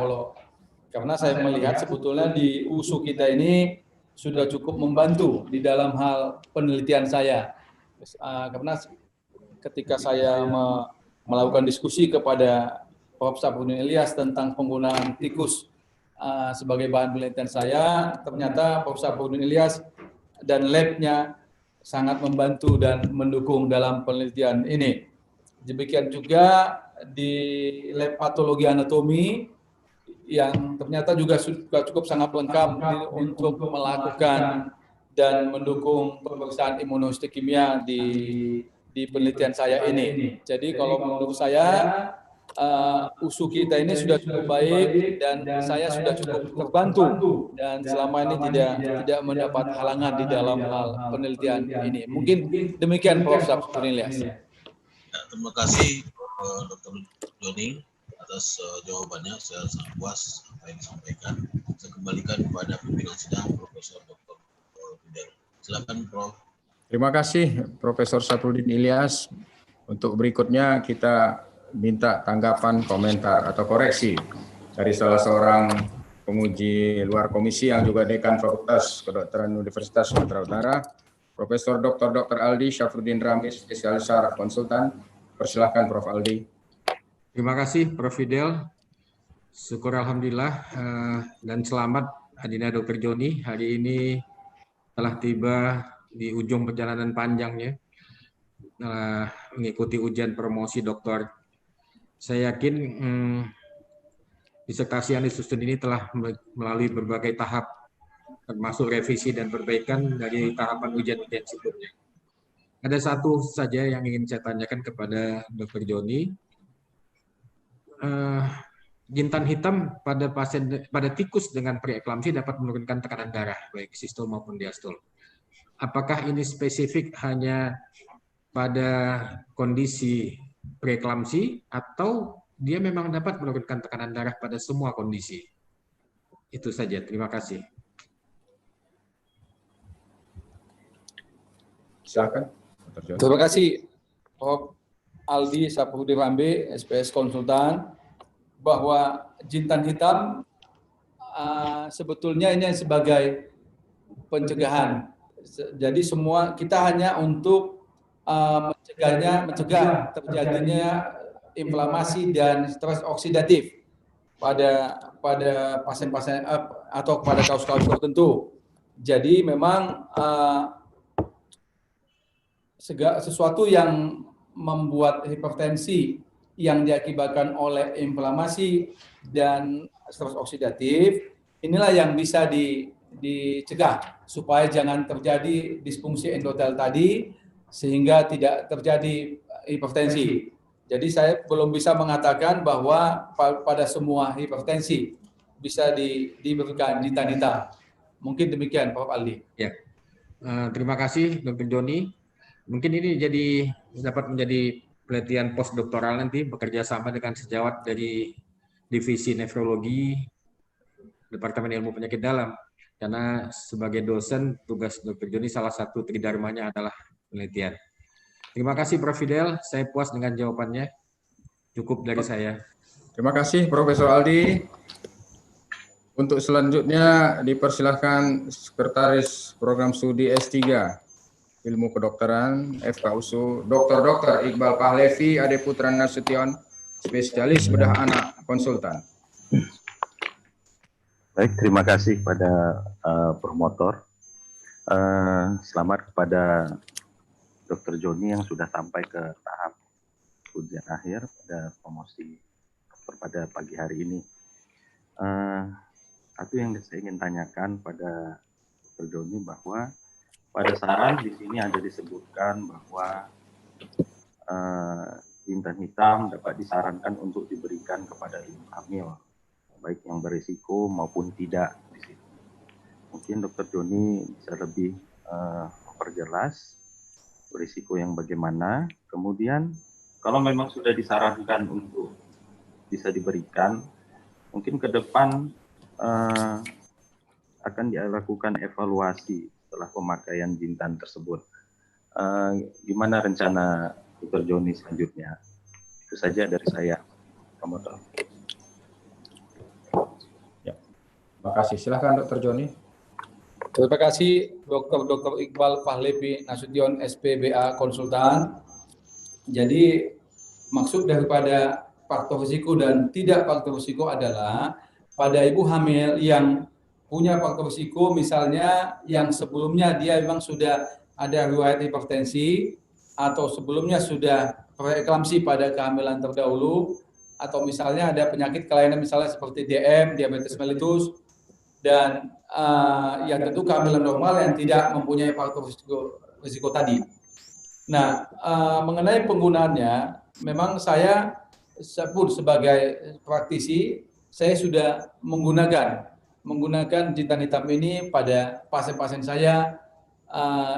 karena saya melihat sebetulnya di USU kita ini sudah cukup membantu di dalam hal penelitian saya. Karena ketika saya melakukan diskusi kepada Prof. Sapuddin Ilyas tentang penggunaan tikus sebagai bahan penelitian saya, ternyata Prof. Sapuddin Ilyas dan lab-nya sangat membantu dan mendukung dalam penelitian ini. Demikian juga di lab patologi anatomi yang ternyata juga cukup sangat lengkap untuk melakukan dan mendukung pemeriksaan imunohistokimia di penelitian saya ini. Jadi kalau menurut saya USU kita ini sudah cukup baik dan saya sudah cukup terbantu dan selama ini tidak mendapat halangan di dalam hal penelitian ini. Mungkin demikian Prof. Sapuddin Ilyas. Terima kasih Dr. Joni atas jawabannya. Saya sangat puas apa yang disampaikan. Saya kembalikan kepada pimpinan sidang Profesor Dr. Fidel. Silakan Prof. Terima kasih Profesor Sapuddin Ilyas. Untuk berikutnya kita minta tanggapan, komentar atau koreksi dari salah seorang penguji luar komisi yang juga Dekan Fakultas Kedokteran Universitas Sumatera Utara, Profesor Dr. Aldi Syafruddin Ramli, spesialis saraf konsultan. Persilahkan Prof. Aldi. Terima kasih Prof. Fidel. Syukur Alhamdulillah dan selamat Adina Dr. Joni. Hari ini telah tiba di ujung perjalanan panjangnya mengikuti ujian promosi doktor. Saya yakin disertasi yang disusun ini telah melalui berbagai tahap, termasuk revisi dan perbaikan dari tahapan ujian-ujian sebelumnya. Ada satu saja yang ingin saya tanyakan kepada Dr. Joni. Jintan hitam pada tikus dengan preeklamsi dapat menurunkan tekanan darah, baik sistol maupun diastol. Apakah ini spesifik hanya pada kondisi preeklamsi atau dia memang dapat menurunkan tekanan darah pada semua kondisi? Itu saja, terima kasih. Silakan. Terima kasih Prof. Aldi Syafruddin Ramli, SPS Konsultan, bahwa jintan hitam sebetulnya ini sebagai pencegahan. Jadi semua kita hanya untuk mencegah terjadinya inflamasi dan stres oksidatif pada pasien-pasien atau pada kasus-kasus tertentu. Jadi memang sesuatu yang membuat hipertensi yang diakibatkan oleh inflamasi dan stres oksidatif, inilah yang bisa dicegah supaya jangan terjadi disfungsi endotel tadi sehingga tidak terjadi hipertensi. Jadi saya belum bisa mengatakan bahwa pada semua hipertensi bisa diberikan Jintan. Mungkin demikian Prof. Aldi. Ya. Terima kasih Dr. Joni. Mungkin ini dapat menjadi penelitian postdoktoral nanti bekerja sama dengan sejawat dari Divisi Nefrologi Departemen Ilmu Penyakit Dalam. Karena sebagai dosen, tugas Dr. Joni salah satu tridharmanya adalah penelitian. Terima kasih Prof. Fidel, saya puas dengan jawabannya. Cukup dari saya. Terima kasih Profesor Aldi. Untuk selanjutnya dipersilahkan Sekretaris Program Studi S3 Ilmu Kedokteran FKUSU Dr. Iqbal Pahlevi Ade Putra Nasution, spesialis bedah anak konsultan. Baik, terima kasih pada promotor. Selamat kepada Dr. Joni yang sudah sampai ke tahap ujian akhir pada promosi dokter pada pagi hari ini. Satu yang saya ingin tanyakan pada Dr. Joni bahwa pada saran di sini ada disebutkan bahwa jintan hitam dapat disarankan untuk diberikan kepada ibu hamil, baik yang berisiko maupun tidak di situ. Mungkin Dr. Joni bisa lebih memperjelas berisiko yang bagaimana. Kemudian kalau memang sudah disarankan untuk bisa diberikan, mungkin ke depan akan dilakukan evaluasi setelah pemakaian jintan tersebut. Gimana rencana Dr. Joni selanjutnya? Itu saja dari saya, promotor. Ya. Terima kasih. Silakan Dr. Joni. Terima kasih Dr. Iqbal Pahlevi Nasution SPBA Konsultan. Jadi maksud daripada faktor risiko dan tidak faktor risiko adalah pada ibu hamil yang punya faktor risiko, misalnya yang sebelumnya dia memang sudah ada riwayat hipertensi atau sebelumnya sudah preeklamsi pada kehamilan terdahulu, atau misalnya ada penyakit kelainan misalnya seperti DM, diabetes mellitus, dan yang tentu kehamilan normal yang tidak mempunyai faktor risiko tadi. Nah, mengenai penggunaannya, memang saya pun sebagai praktisi, saya sudah menggunakan jintan hitam ini pada pasien-pasien saya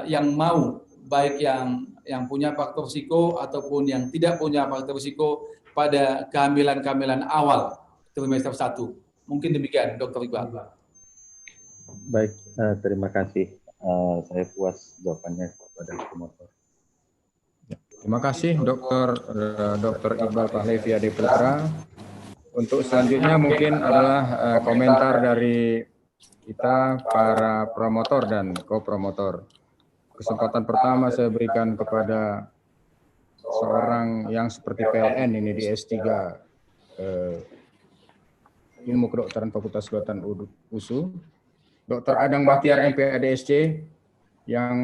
yang mau, baik yang punya faktor risiko ataupun yang tidak punya faktor risiko pada kehamilan awal trimester 1. Mungkin demikian, Dr. Iqbal. Baik, terima kasih. Saya puas jawabannya kepada promotor. Terima kasih Dr. Iqbal Pahlevi Ade Putra. Untuk selanjutnya mungkin adalah komentar dari kita para promotor dan ko-promotor. Kesempatan pertama saya berikan kepada seorang yang seperti PLN ini di S3 Ilmu Kedokteran Fakultas Kedokteran USU, Dr. Adang Bahtiar MPADSC, yang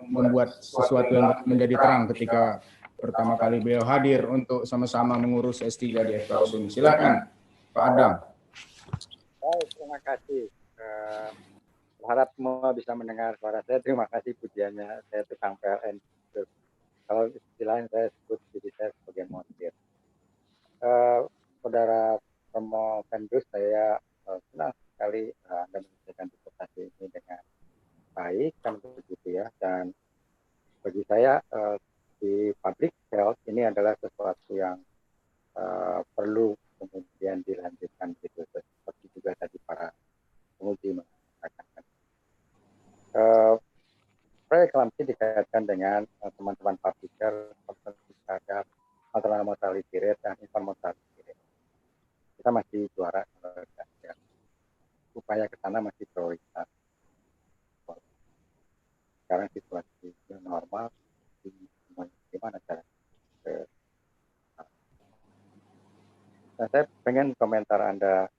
membuat sesuatu yang menjadi terang ketika pertama kali beliau hadir untuk sama-sama mengurus S3 di FKUSU. Silakan Pak Adang. Baik, terima kasih. Harap semua bisa mendengar suara saya. Terima kasih pujiannya. Saya tukang PLN. Kalau istilahnya saya sebut diri saya sebagai montir. Saudara Promo Vendus, saya senang sekali Anda menyelesaikan disertasi ini dengan baik kan begitu ya. Dan bagi saya di public health ini adalah sesuatu yang perlu kemudian dilanjutkan gitu, seperti juga tadi para penguji mengatakan. Preeklamsi dikaitkan dengan teman-teman publiker terhadap maternal mortality rate dan infant mortality rate. Kita masih juara ya. Upaya ke sana masih prioritas. Sekarang situasi normal, gimana cara? Nah, saya pengen komentar Anda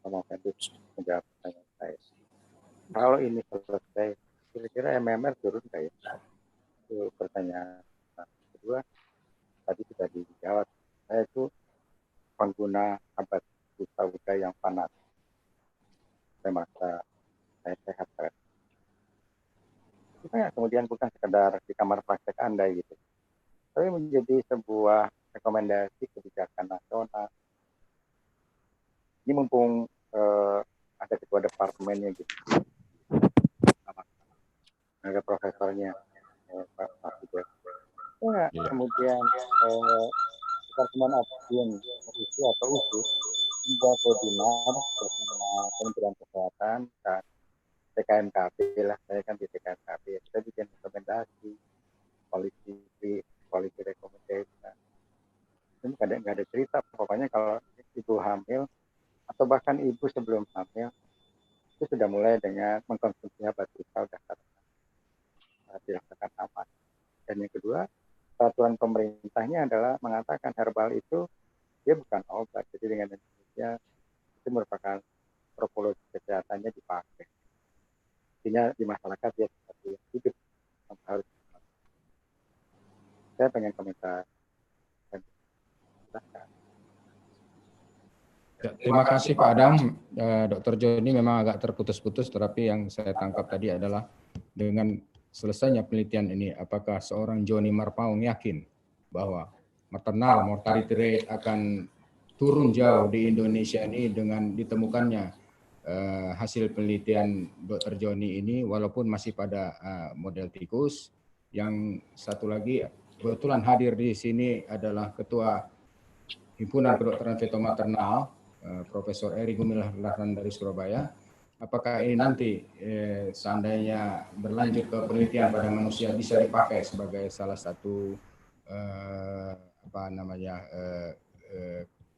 menjawab pertanyaan saya. Kalau ini selesai, kira-kira MMR turun nggak ya? Itu pertanyaan kedua. Tadi sudah dijawab. Saya itu pengguna obat sauda yang panas. sampai masa saya sehat. Itu kan kemudian bukan sekedar di kamar praktek Anda gitu, tapi menjadi sebuah rekomendasi kebijakan nasional. Ini mumpung ada ketua departemennya gitu, ada profesornya, Pak Fidel. Ya, kemudian Departemen Admin Usu atau Usu juga webinar bersama Kementerian Kesehatan dan TKNKP lah, saya kan di TKNKP, kita bikin rekomendasi, policy recommendation. Ini nggak ada cerita, pokoknya kalau ibu hamil atau bahkan ibu sebelum hamil itu sudah mulai dengan mengkonsumsinya batikal dirasakan aman. Dan yang kedua, peraturan pemerintahnya adalah mengatakan herbal itu dia bukan obat, jadi dengan Indonesia itu merupakan tropologi kesehatannya dipakai. Artinya di masyarakat dia seperti hidup harus. Saya pengen komentar. Ya, terima kasih Pak Adam. Dr. Joni memang agak terputus-putus, tetapi yang saya tangkap tadi adalah dengan selesainya penelitian ini, apakah seorang Joni Marpaung yakin bahwa maternal mortality rate akan turun jauh di Indonesia ini dengan ditemukannya hasil penelitian Dr. Joni ini, walaupun masih pada model tikus. Yang satu lagi, kebetulan hadir di sini adalah Ketua Himpunan Kedokteran Feto Maternal, Profesor Eri Gumilar dari Surabaya. Apakah ini nanti seandainya berlanjut ke penelitian pada manusia bisa dipakai sebagai salah satu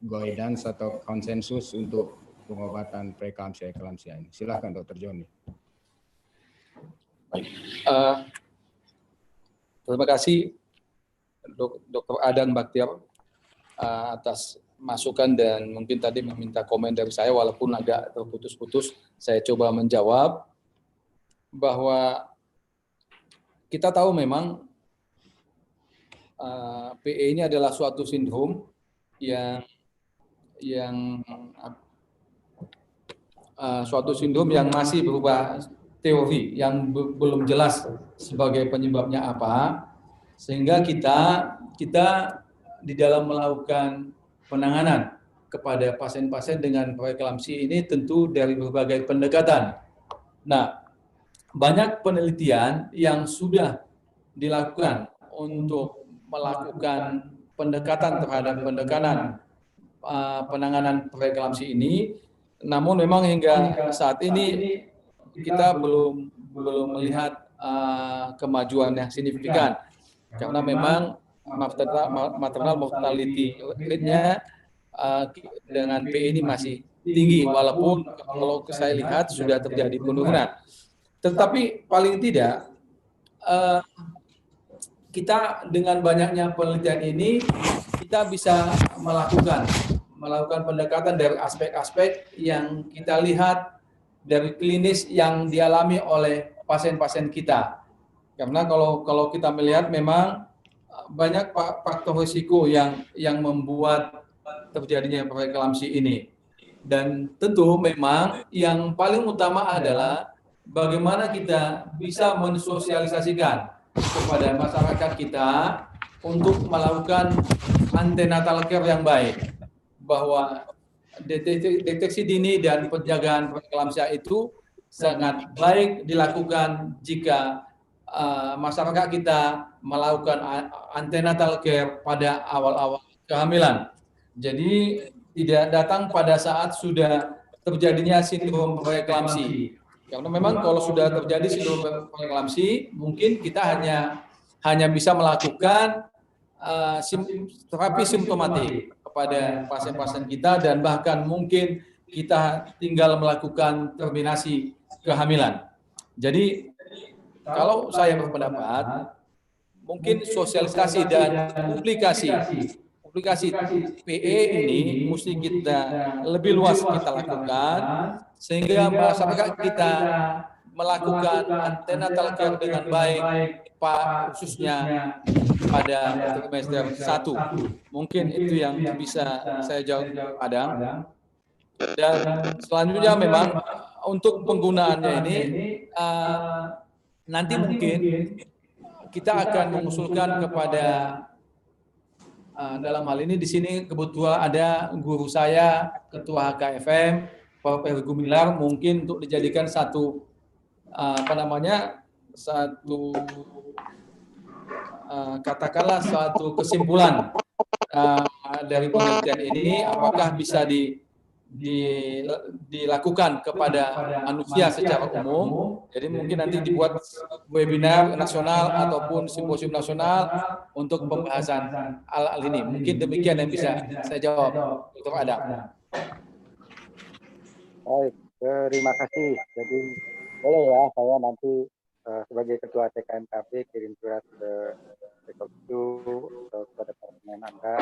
guidance atau konsensus untuk pengobatan preeklamsia ini? Silakan Dr. Joni. Terima kasih Dr. Adan Baktiar atas masukan dan mungkin tadi meminta komen dari saya walaupun agak terputus-putus. Saya coba menjawab bahwa kita tahu memang PE ini adalah suatu sindrom yang masih berupa teori yang belum jelas sebagai penyebabnya apa, sehingga kita di dalam melakukan penanganan kepada pasien-pasien dengan preeklamsi ini tentu dari berbagai pendekatan. Nah, banyak penelitian yang sudah dilakukan untuk melakukan pendekatan terhadap penanganan preeklamsi ini, namun memang hingga saat ini kita belum melihat kemajuan yang signifikan karena memang maternal mortality rate-nya dengan PE ini masih tinggi, walaupun kalau saya lihat sudah terjadi penurunan. Tetapi paling tidak kita dengan banyaknya penelitian ini kita bisa melakukan pendekatan dari aspek-aspek yang kita lihat dari klinis yang dialami oleh pasien-pasien kita. Karena kalau kita melihat memang banyak faktor risiko yang membuat terjadinya preeklamsi ini. Dan tentu memang yang paling utama adalah bagaimana kita bisa mensosialisasikan kepada masyarakat kita untuk melakukan antenatal care yang baik. Bahwa deteksi dini dan penjagaan preeklamsia itu sangat baik dilakukan jika masyarakat kita melakukan antenatal care pada awal-awal kehamilan. Jadi tidak datang pada saat sudah terjadinya sindrom preeklamsi. Karena memang kalau sudah terjadi sindrom preeklamsi, mungkin kita hanya bisa melakukan terapi simptomatik kepada pasien-pasien kita dan bahkan mungkin kita tinggal melakukan terminasi kehamilan. Jadi kalau saya berpendapat, mungkin sosialisasi dan publikasi PE ini mesti kita lebih luas kita lakukan sehingga masyarakat kita melakukan antenatal care dengan baik, khususnya pada trimester 1. Mungkin itu yang bisa saya jawab, Adang. Dan selanjutnya memang untuk penggunaannya ini nanti mungkin kita akan mengusulkan kepada dalam hal ini di sini kebetulan ada guru saya, Ketua HKFM, Prof. Heru Gumilar, mungkin untuk dijadikan satu katakanlah suatu kesimpulan dari penelitian ini, apakah bisa dilakukan kepada manusia secara umum. Jadi mungkin nanti dibuat webinar nasional ataupun simposium nasional untuk pembahasan hal ini. Mungkin demikian yang bisa saya jawab, Dr. Adam. Baik, terima kasih. Jadi boleh ya saya nanti sebagai Ketua TKMKP kirim surat ke Kemenlu atau ke departemen Anda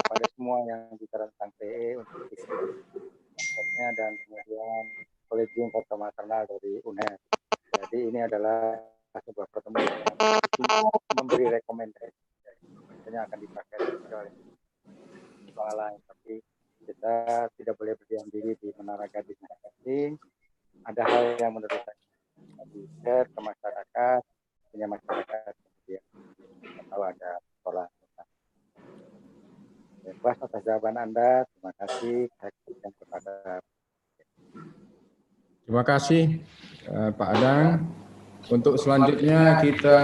pada semua yang bicara tentang PE untuk ikutnya dan kemudian Kolegium Formasional dari UNED. Jadi ini adalah sebuah pertemuan yang memberi rekomendasi yang akan dipakai oleh soalan, tapi kita tidak boleh berdiam diri di menara gading masing-masing. Ada hal yang menurut saya di-share ke masyarakat, punya masyarakat kemudian kalau ada sekolah. Puas atas jawaban Anda. Terima kasih. Terima kasih Pak Adang. Untuk selanjutnya kita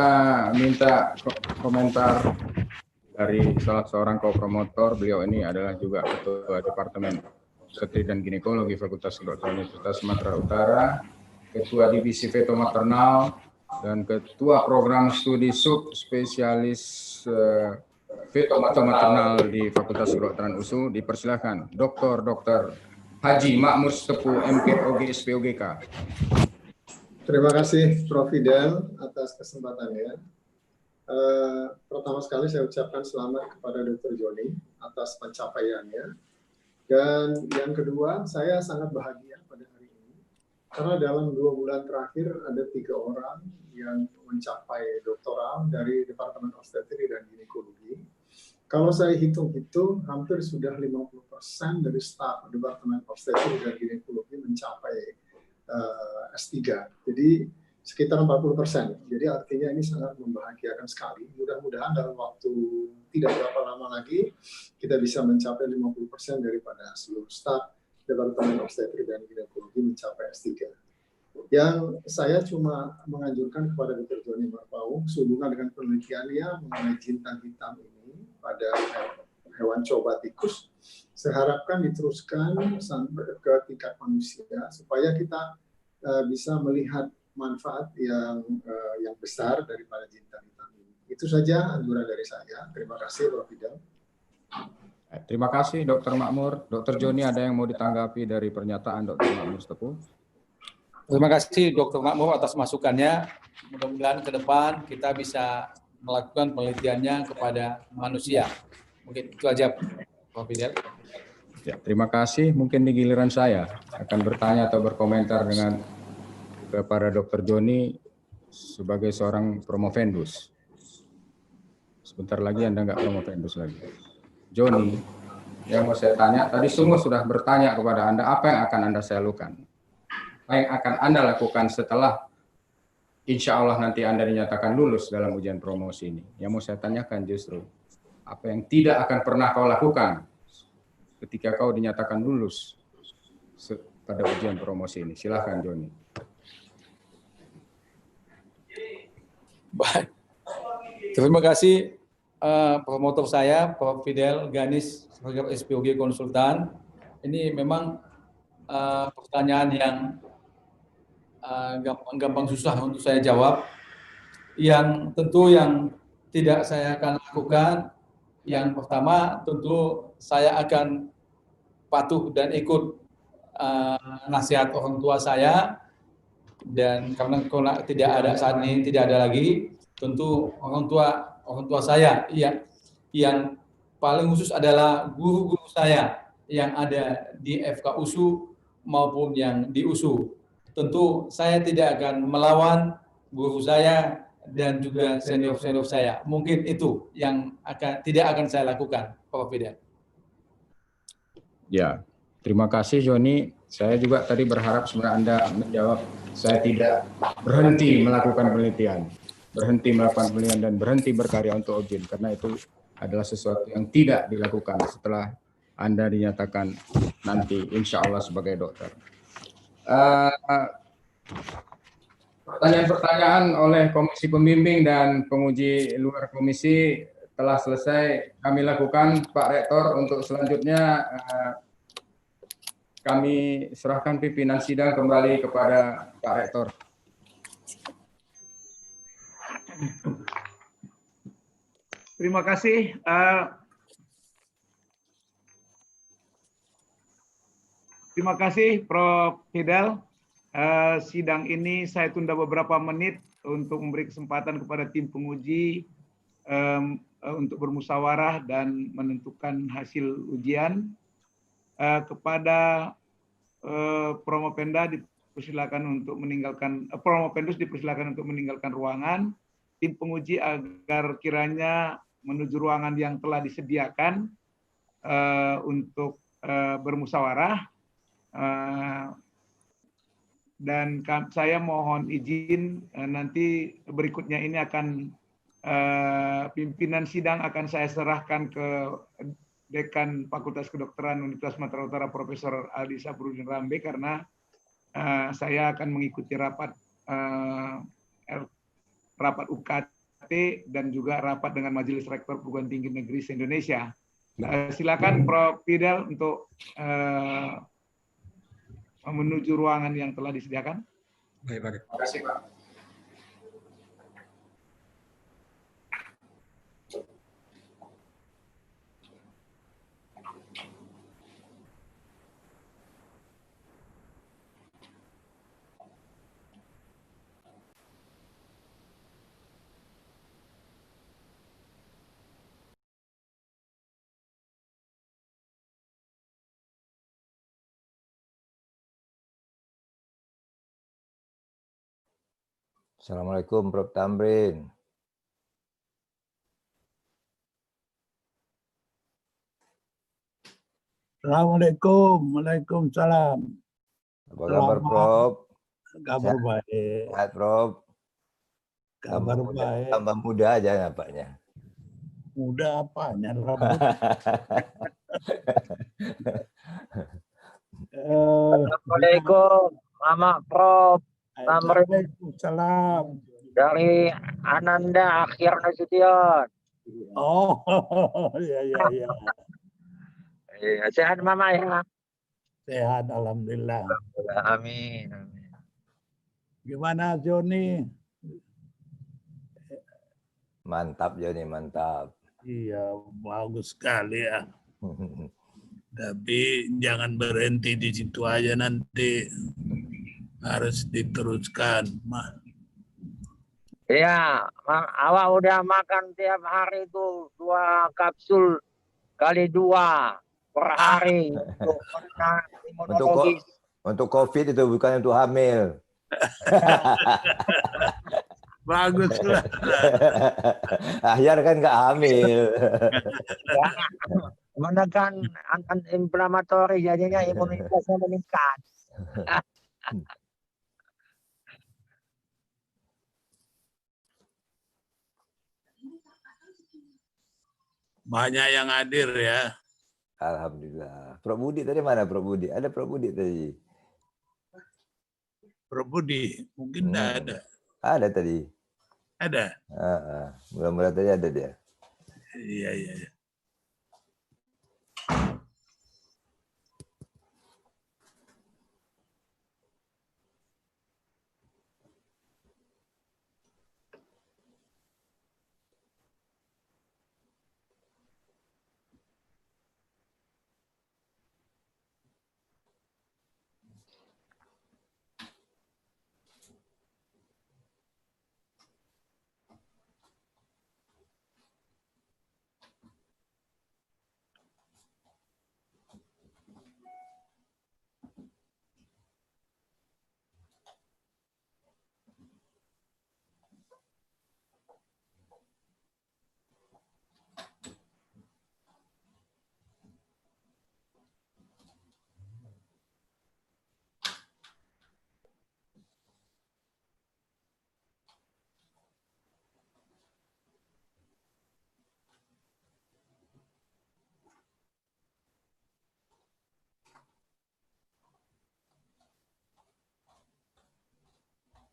minta komentar dari salah seorang kopromotor. Beliau ini adalah juga Ketua Departemen Obstetri dan Ginekologi Fakultas Kedokteran Universitas Sumatera Utara, Ketua Divisi Feto Maternal, dan Ketua Program Studi Subspesialis Feto Maternal di Fakultas Kedokteran USU. Dipersilahkan Dr. Haji Makmur Setepu, MPOG SPOGK. Terima kasih Prof. Fidel atas kesempatannya. Pertama sekali saya ucapkan selamat kepada Dr. Joni atas pencapaiannya. Dan yang kedua, saya sangat bahagia pada hari ini. Karena dalam 2 bulan terakhir ada 3 orang yang mencapai doktoral dari Departemen Obstetri dan Ginekologi. Kalau saya hitung-hitung, hampir sudah 50% dari staf Departemen Obstetri dan Ginekologi mencapai S3. Jadi sekitar 40%. Jadi artinya ini sangat membahagiakan sekali. Mudah-mudahan dalam waktu tidak berapa lama lagi kita bisa mencapai 50% daripada seluruh staf Departemen Obstetri dan Ginekologi mencapai S3. Yang saya cuma menganjurkan kepada Dr. Joni Marpaung sehubungan dengan penelitiannya mengenai jintan hitam ini pada hewan coba tikus, saya harapkan diteruskan sampai ke tingkat manusia supaya kita bisa melihat manfaat yang besar daripada jintan hitam ini. Itu saja anjuran dari saya. Terima kasih, Prof. Fidel. Terima kasih, Dr. Makmur. Dr. Joni, ada yang mau ditanggapi dari pernyataan Dr. Makmur Setepu? Terima kasih Dr. Makmur atas masukannya. Mudah-mudahan ke depan kita bisa melakukan penelitiannya kepada manusia. Mungkin itu aja, Prof. Fidel. Ya, terima kasih. Mungkin di giliran saya akan bertanya atau berkomentar dengan kepada Dr. Joni sebagai seorang promovendus. Sebentar lagi Anda nggak promovendus lagi. Joni, yang mau saya tanya, tadi sungguh sudah bertanya kepada Anda, apa yang akan Anda lakukan? Apa yang akan Anda lakukan setelah insya Allah nanti Anda dinyatakan lulus dalam ujian promosi ini? Yang mau saya tanyakan justru, apa yang tidak akan pernah kau lakukan ketika kau dinyatakan lulus pada ujian promosi ini? Silakan Joni. Baik. Terima kasih promotor saya, Prof. Fidel Ganis sebagai SPOG konsultan. Ini memang pertanyaan yang gampang susah untuk saya jawab. Yang tentu yang tidak saya akan lakukan, yang pertama tentu saya akan patuh dan ikut nasihat orang tua saya. Dan karena tidak ada saat ini, tidak ada lagi, tentu orang tua saya yang paling khusus adalah guru-guru saya yang ada di FK USU maupun yang di USU. Tentu saya tidak akan melawan guru saya dan juga senior-senior saya. Mungkin itu yang tidak akan saya lakukan, Prof. Fidel. Ya, terima kasih Joni. Saya juga tadi berharap sebenarnya Anda menjawab, saya tidak berhenti melakukan penelitian, dan berhenti berkarya untuk OJIN, karena itu adalah sesuatu yang tidak dilakukan setelah Anda dinyatakan nanti insya Allah sebagai dokter. Pertanyaan-pertanyaan oleh komisi pembimbing dan penguji luar komisi telah selesai kami lakukan, Pak Rektor. Untuk selanjutnya kami serahkan pimpinan sidang kembali kepada Pak Rektor. Terima kasih. Terima kasih Prof. Fidel. Sidang ini saya tunda beberapa menit untuk memberi kesempatan kepada tim penguji untuk bermusyawarah dan menentukan hasil ujian. Kepada Promopenda dipersilakan untuk meninggalkan, Promopendus dipersilakan untuk meninggalkan ruangan. Tim penguji agar kiranya menuju ruangan yang telah disediakan untuk bermusyawarah. Dan saya mohon izin nanti berikutnya ini akan pimpinan sidang akan saya serahkan ke Dekan Fakultas Kedokteran Universitas Sumatera Utara Profesor Aldi Sabrudin Rambe, karena saya akan mengikuti rapat UKT dan juga rapat dengan Majelis Rektor Perguruan Tinggi Negeri se-Indonesia. Silakan Prof. Fidel untuk menuju ruangan yang telah disediakan. Baik. Terima kasih, Pak. Assalamualaikum Prof. Tamrin. Assalamualaikum. Waalaikumsalam. Apa kabar Prof? Kabar baik. Sehat Prof? Kabar baik. Tambah muda aja nampaknya. Muda apanya? Rambut. Assalamualaikum, Mama Prof. Tamrin. Waalaikumsalam. Dari Ananda Akhir Nasution. Oh, ya. Sehat Mama ya? Sehat, alhamdulillah. Amin. Gimana Joni? Mantap Joni, mantap. Iya, bagus sekali ya. Tapi jangan berhenti di situ aja, nanti harus diteruskan. Iya, awak udah makan tiap hari itu 2 kapsul kali 2 per hari untuk imunologis. Untuk COVID itu, bukan untuk hamil. Bagus lah. Ahyar kan nggak hamil. Ya, menekan inflamatori, jadinya imunitasnya meningkat. Banyak yang hadir ya. Alhamdulillah. Prof Budi tadi mana Prof Budi? Ada Prof Budi tadi? Prof Budi, mungkin tidak ada. Ada tadi. Ada. Mudah-mudahan tadi ada dia. Iya.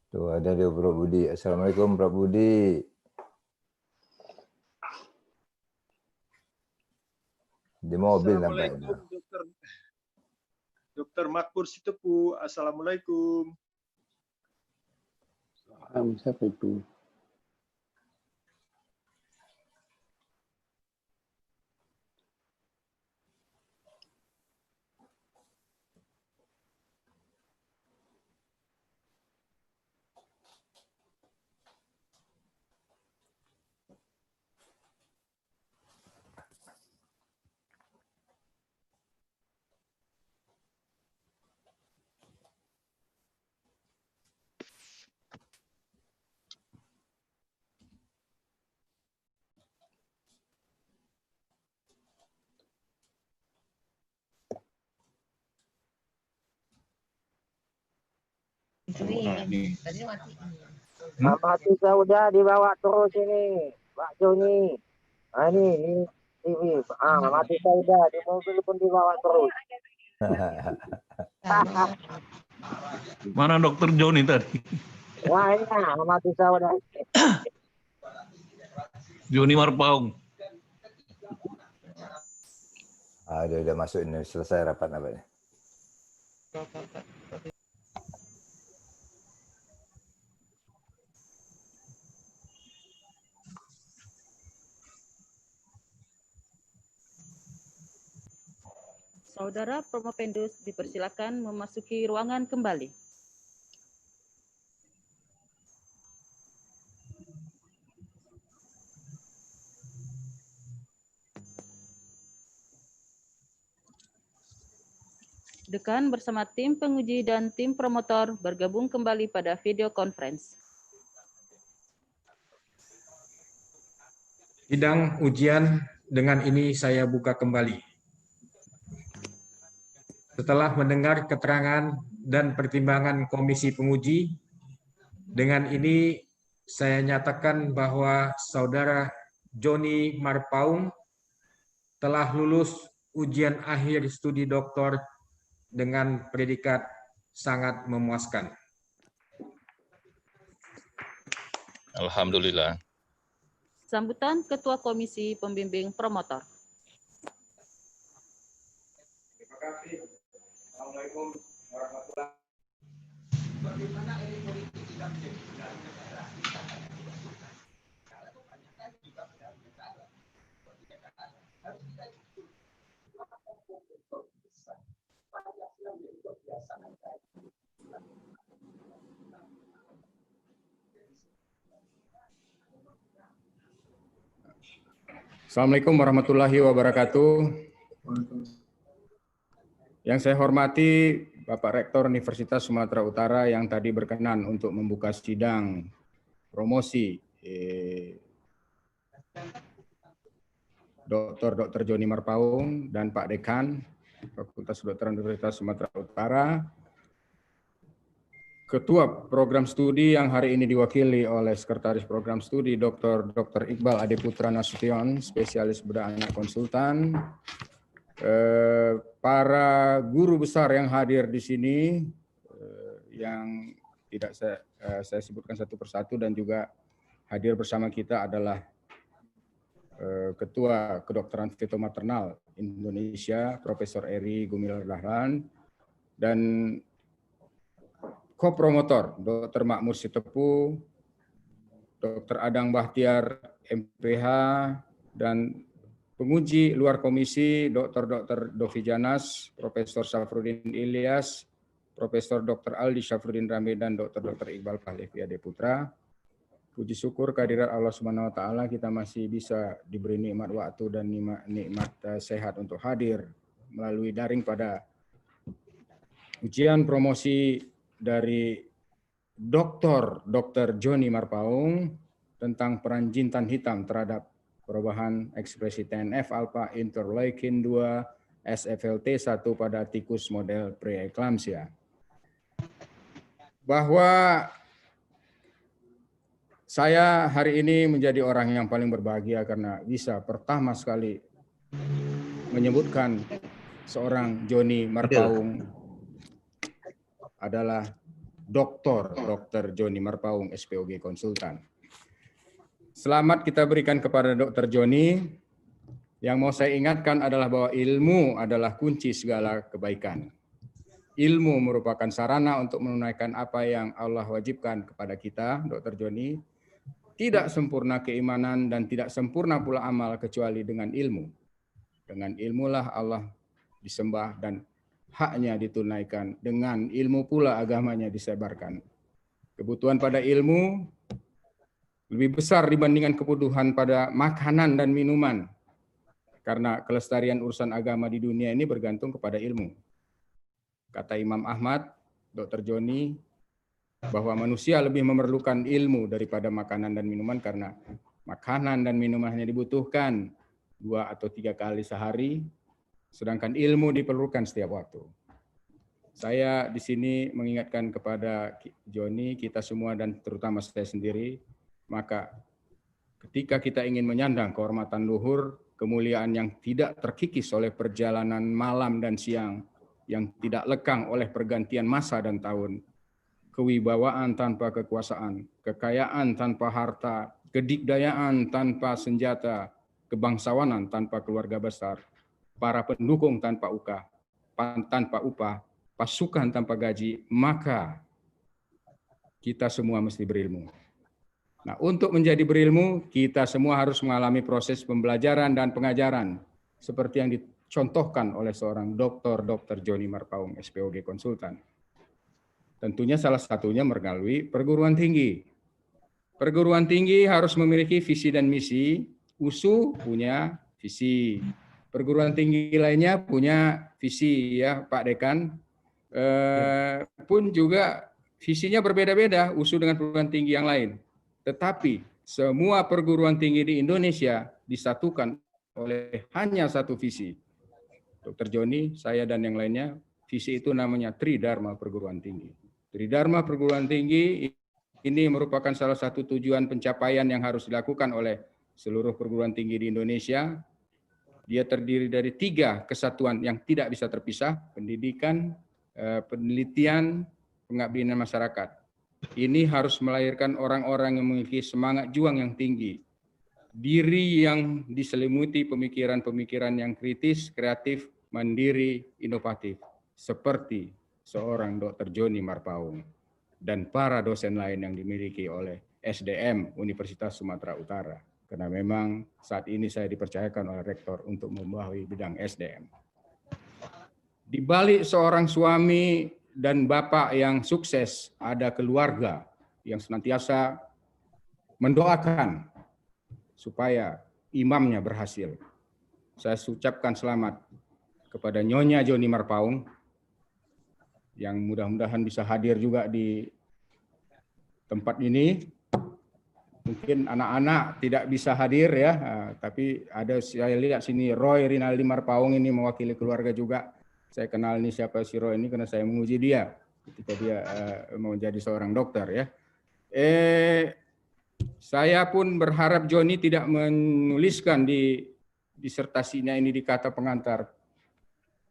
Tuh ada dia Bro Budi. Assalamualaikum Bro Budi. Di mobil nampaknya. Assalamualaikum Dr. Makmur Sitepu. Assalamualaikum. Siapa itu? Mati udah dibawa terus ini, Pak Joni. Nah, ini TV. Mati udah di mobil pun dibawa terus. Mana Dokter Joni tadi? Wah, ini mati udah. Joni Marpaung. Dia udah masuk ini, selesai rapat nampaknya. Saudara Promopendus dipersilakan memasuki ruangan kembali. Dekan bersama tim penguji dan tim promotor bergabung kembali pada video conference. Sidang ujian dengan ini saya buka kembali. Setelah mendengar keterangan dan pertimbangan komisi penguji, dengan ini saya nyatakan bahwa Saudara Joni Marpaung telah lulus ujian akhir studi doktor dengan predikat sangat memuaskan. Alhamdulillah. Sambutan Ketua Komisi Pembimbing Promotor. Terima kasih. Assalamualaikum warahmatullahi Assalamualaikum warahmatullahi wabarakatuh. Yang saya hormati Bapak Rektor Universitas Sumatera Utara yang tadi berkenan untuk membuka sidang promosi Dr. Joni Marpaung dan Pak Dekan Fakultas Kedokteran Universitas Sumatera Utara, Ketua Program Studi yang hari ini diwakili oleh Sekretaris Program Studi Dr. Iqbal Adeputra Nasution, spesialis bedah anak konsultan, para guru besar yang hadir di sini, yang tidak saya sebutkan satu persatu, dan juga hadir bersama kita adalah Ketua Kedokteran Fitomaternal Indonesia, Profesor Eri Gumilar Dahlan, dan Kopromotor Dr. Makmur Sitepu, Dr. Adang Bahtiar MPH, dan penguji luar komisi Dr. Dovi Janas, Profesor Syafruddin Ilyas, Profesor Dr. Aldi Syafruddin Rame, dan Dr. Iqbal Pahlevi Adeputra. Puji syukur kehadirat Allah Subhanahu wa taala kita masih bisa diberi nikmat waktu dan nikmat sehat untuk hadir melalui daring pada ujian promosi dari Dr. Joni Marpaung tentang peran jintan hitam terhadap perubahan ekspresi TNF alpha interleukin 2 SFLT1 pada tikus model preeklamsia. Bahwa saya hari ini menjadi orang yang paling berbahagia karena bisa pertama sekali menyebutkan seorang Joni Marpaung adalah Dr. Joni Marpaung, SPOG Konsultan. Selamat kita berikan kepada Dr. Joni. Yang mau saya ingatkan adalah bahwa ilmu adalah kunci segala kebaikan. Ilmu merupakan sarana untuk menunaikan apa yang Allah wajibkan kepada kita, Dr. Joni. Tidak sempurna keimanan dan tidak sempurna pula amal kecuali dengan ilmu. Dengan ilmulah Allah disembah dan haknya ditunaikan. Dengan ilmu pula agamanya disebarkan. Kebutuhan pada ilmu lebih besar dibandingkan kebutuhan pada makanan dan minuman. Karena kelestarian urusan agama di dunia ini bergantung kepada ilmu. Kata Imam Ahmad, Dr. Joni, bahwa manusia lebih memerlukan ilmu daripada makanan dan minuman karena makanan dan minuman hanya dibutuhkan 2 atau 3 kali sehari, sedangkan ilmu diperlukan setiap waktu. Saya di sini mengingatkan kepada Joni, kita semua dan terutama saya sendiri, maka ketika kita ingin menyandang kehormatan luhur, kemuliaan yang tidak terkikis oleh perjalanan malam dan siang, yang tidak lekang oleh pergantian masa dan tahun, kewibawaan tanpa kekuasaan, kekayaan tanpa harta, kedikdayaan tanpa senjata, kebangsawanan tanpa keluarga besar, para pendukung tanpa upah, pasukan tanpa gaji, maka kita semua mesti berilmu. Nah, untuk menjadi berilmu, kita semua harus mengalami proses pembelajaran dan pengajaran seperti yang dicontohkan oleh seorang Dr. Joni Marpaung, SPOG Konsultan. Tentunya salah satunya melalui perguruan tinggi. Perguruan tinggi harus memiliki visi dan misi. USU punya visi. Perguruan tinggi lainnya punya visi, ya Pak Dekan. Pun juga visinya berbeda-beda, USU dengan perguruan tinggi yang lain. Tetapi semua perguruan tinggi di Indonesia disatukan oleh hanya satu visi. Dr. Joni, saya dan yang lainnya, visi itu namanya Tridharma Perguruan Tinggi. Tridharma Perguruan Tinggi ini merupakan salah satu tujuan pencapaian yang harus dilakukan oleh seluruh perguruan tinggi di Indonesia. Dia terdiri dari 3 kesatuan yang tidak bisa terpisah, pendidikan, penelitian, pengabdian masyarakat. Ini harus melahirkan orang-orang yang memiliki semangat juang yang tinggi, diri yang diselimuti pemikiran-pemikiran yang kritis, kreatif, mandiri, inovatif, seperti seorang Dr. Joni Marpaung dan para dosen lain yang dimiliki oleh SDM Universitas Sumatera Utara. Karena memang saat ini saya dipercayakan oleh rektor untuk membawahi bidang SDM. Di balik seorang suami dan bapak yang sukses, ada keluarga yang senantiasa mendoakan supaya imamnya berhasil. Saya ucapkan selamat kepada Nyonya Joni Marpaung yang mudah-mudahan bisa hadir juga di tempat ini. Mungkin anak-anak tidak bisa hadir ya, tapi ada saya lihat sini Roy Rinaldi Marpaung ini mewakili keluarga juga. Saya kenal ini siapa si Roy ini karena saya menguji dia ketika dia mau jadi seorang dokter ya. Saya pun berharap Joni tidak menuliskan di disertasinya ini di kata pengantar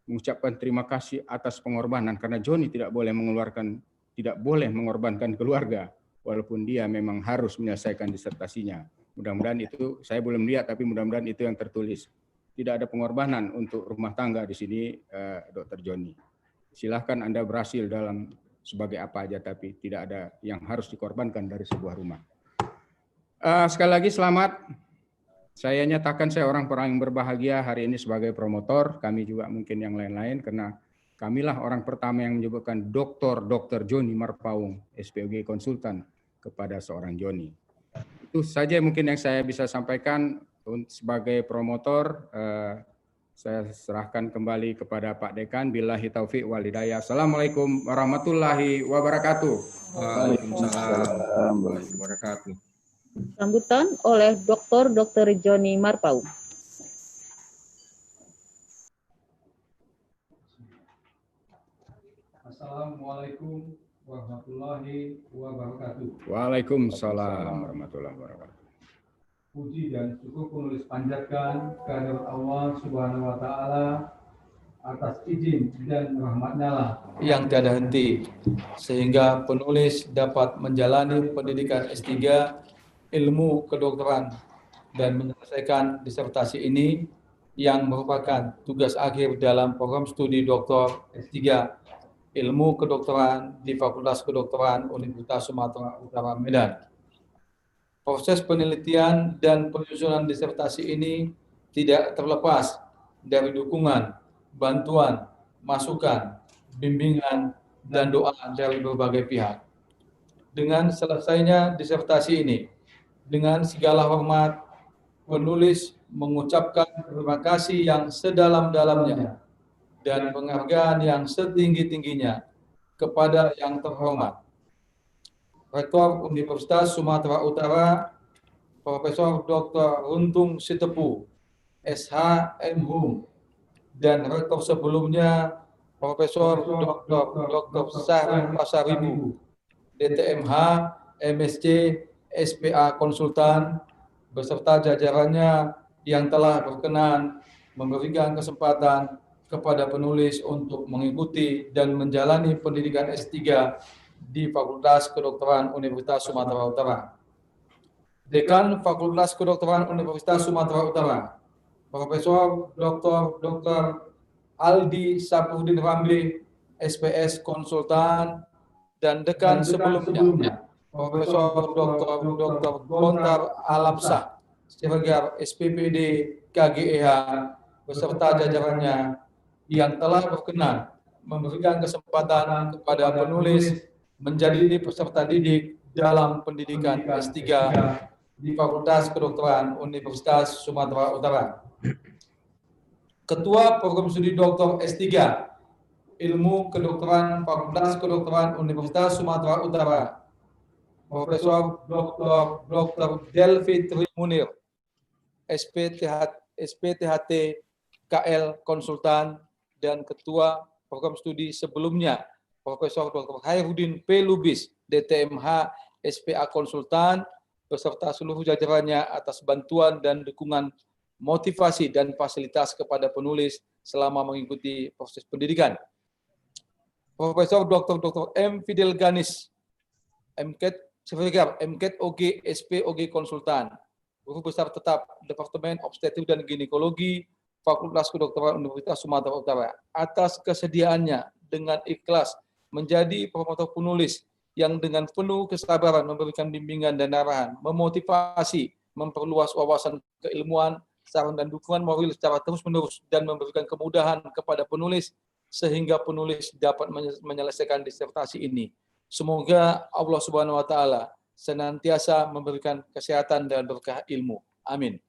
mengucapkan terima kasih atas pengorbanan karena Joni tidak boleh mengorbankan keluarga walaupun dia memang harus menyelesaikan disertasinya. Mudah-mudahan itu saya belum lihat tapi mudah-mudahan itu yang tertulis. Tidak ada pengorbanan untuk rumah tangga di sini, Dr. Joni. Silahkan Anda berhasil dalam sebagai apa aja, tapi tidak ada yang harus dikorbankan dari sebuah rumah. Sekali lagi selamat. Saya nyatakan saya orang yang berbahagia hari ini sebagai promotor. Kami juga mungkin yang lain-lain karena kamilah orang pertama yang menyebutkan Dr. Joni Marpaung, SPOG Konsultan kepada seorang Joni. Itu saja mungkin yang saya bisa sampaikan. Sebagai promotor, saya serahkan kembali kepada Pak Dekan. Billahi taufiq wal hidayah. Assalamualaikum warahmatullahi wabarakatuh. Waalaikumsalam warahmatullahi wabarakatuh. Sambutan oleh Dr. Joni Marpaung. Assalamualaikum warahmatullahi wabarakatuh. Waalaikumsalam warahmatullahi wabarakatuh. Puji dan syukur penulis panjatkan kehadirat Allah Subhanahu wa taala atas izin dan rahmat-Nya lah yang tiada henti, sehingga penulis dapat menjalani pendidikan S3 ilmu kedokteran dan menyelesaikan disertasi ini yang merupakan tugas akhir dalam program studi doktor S3 ilmu kedokteran di Fakultas Kedokteran Universitas Sumatera Utara Medan. Proses penelitian dan penyusunan disertasi ini tidak terlepas dari dukungan, bantuan, masukan, bimbingan, dan doa dari berbagai pihak. Dengan selesainya disertasi ini, dengan segala hormat, penulis mengucapkan terima kasih yang sedalam-dalamnya dan penghargaan yang setinggi-tingginya kepada yang terhormat Rektor Universitas Sumatera Utara, Profesor Dr. Runtung Sitepu, SH.M.Hum, dan Rektor sebelumnya, Profesor Dr. Syahri Pasaribu, DTMH, MSc, SPA Konsultan, beserta jajarannya yang telah berkenan memberikan kesempatan kepada penulis untuk mengikuti dan menjalani pendidikan S3 di Fakultas Kedokteran Universitas Sumatera Utara. Dekan Fakultas Kedokteran Universitas Sumatera Utara, Profesor Dr. Aldi Sapudin Ramli, SPS Konsultan, dan dekan sebelumnya, Profesor Dr. Gontar Alamsah, Siregar SPPD KGEH, beserta jajarannya yang telah berkenan memberikan kesempatan kepada penulis menjadi peserta didik dalam pendidikan S3 di Fakultas Kedokteran Universitas Sumatera Utara. Ketua Program Studi Doktor S3 Ilmu Kedokteran Fakultas Kedokteran Universitas Sumatera Utara, Profesor Dr. Delvi Trimunir, SPTHT KL Konsultan, dan Ketua Program Studi sebelumnya, Profesor Dr. Hairudin P. Lubis, DTMH, SPA Konsultan, beserta seluruh jajarannya atas bantuan dan dukungan motivasi dan fasilitas kepada penulis selama mengikuti proses pendidikan. Profesor Dr. M. Fidel Ganis, MKED OG, SPOG Konsultan, Guru Besar Tetap Departemen Obstetrik dan Ginekologi, Fakultas Kedokteran Universitas Sumatera Utara, atas kesediaannya dengan ikhlas menjadi promotor penulis yang dengan penuh kesabaran memberikan bimbingan dan arahan, memotivasi, memperluas wawasan keilmuan, saran dan dukungan moral secara terus-menerus, dan memberikan kemudahan kepada penulis sehingga penulis dapat menyelesaikan disertasi ini. Semoga Allah Subhanahu wa taala senantiasa memberikan kesehatan dan berkah ilmu. Amin.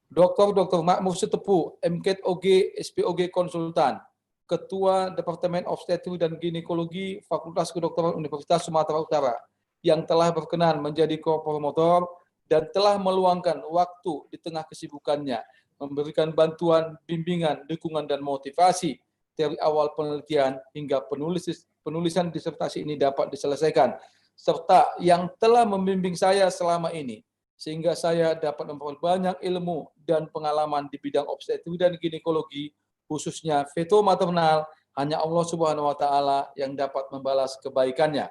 Dr. Makmur Sitepu, MKED OG, SPOG Konsultan, Ketua Departemen Obstetrik dan Ginekologi Fakultas Kedokteran Universitas Sumatera Utara, yang telah berkenan menjadi co-promotor dan telah meluangkan waktu di tengah kesibukannya memberikan bantuan, bimbingan, dukungan, dan motivasi dari awal penelitian hingga penulisan disertasi ini dapat diselesaikan, serta yang telah membimbing saya selama ini, sehingga saya dapat memperoleh banyak ilmu dan pengalaman di bidang obstetrik dan ginekologi, khususnya feto maternal, hanya Allah Subhanahu wa taala yang dapat membalas kebaikannya.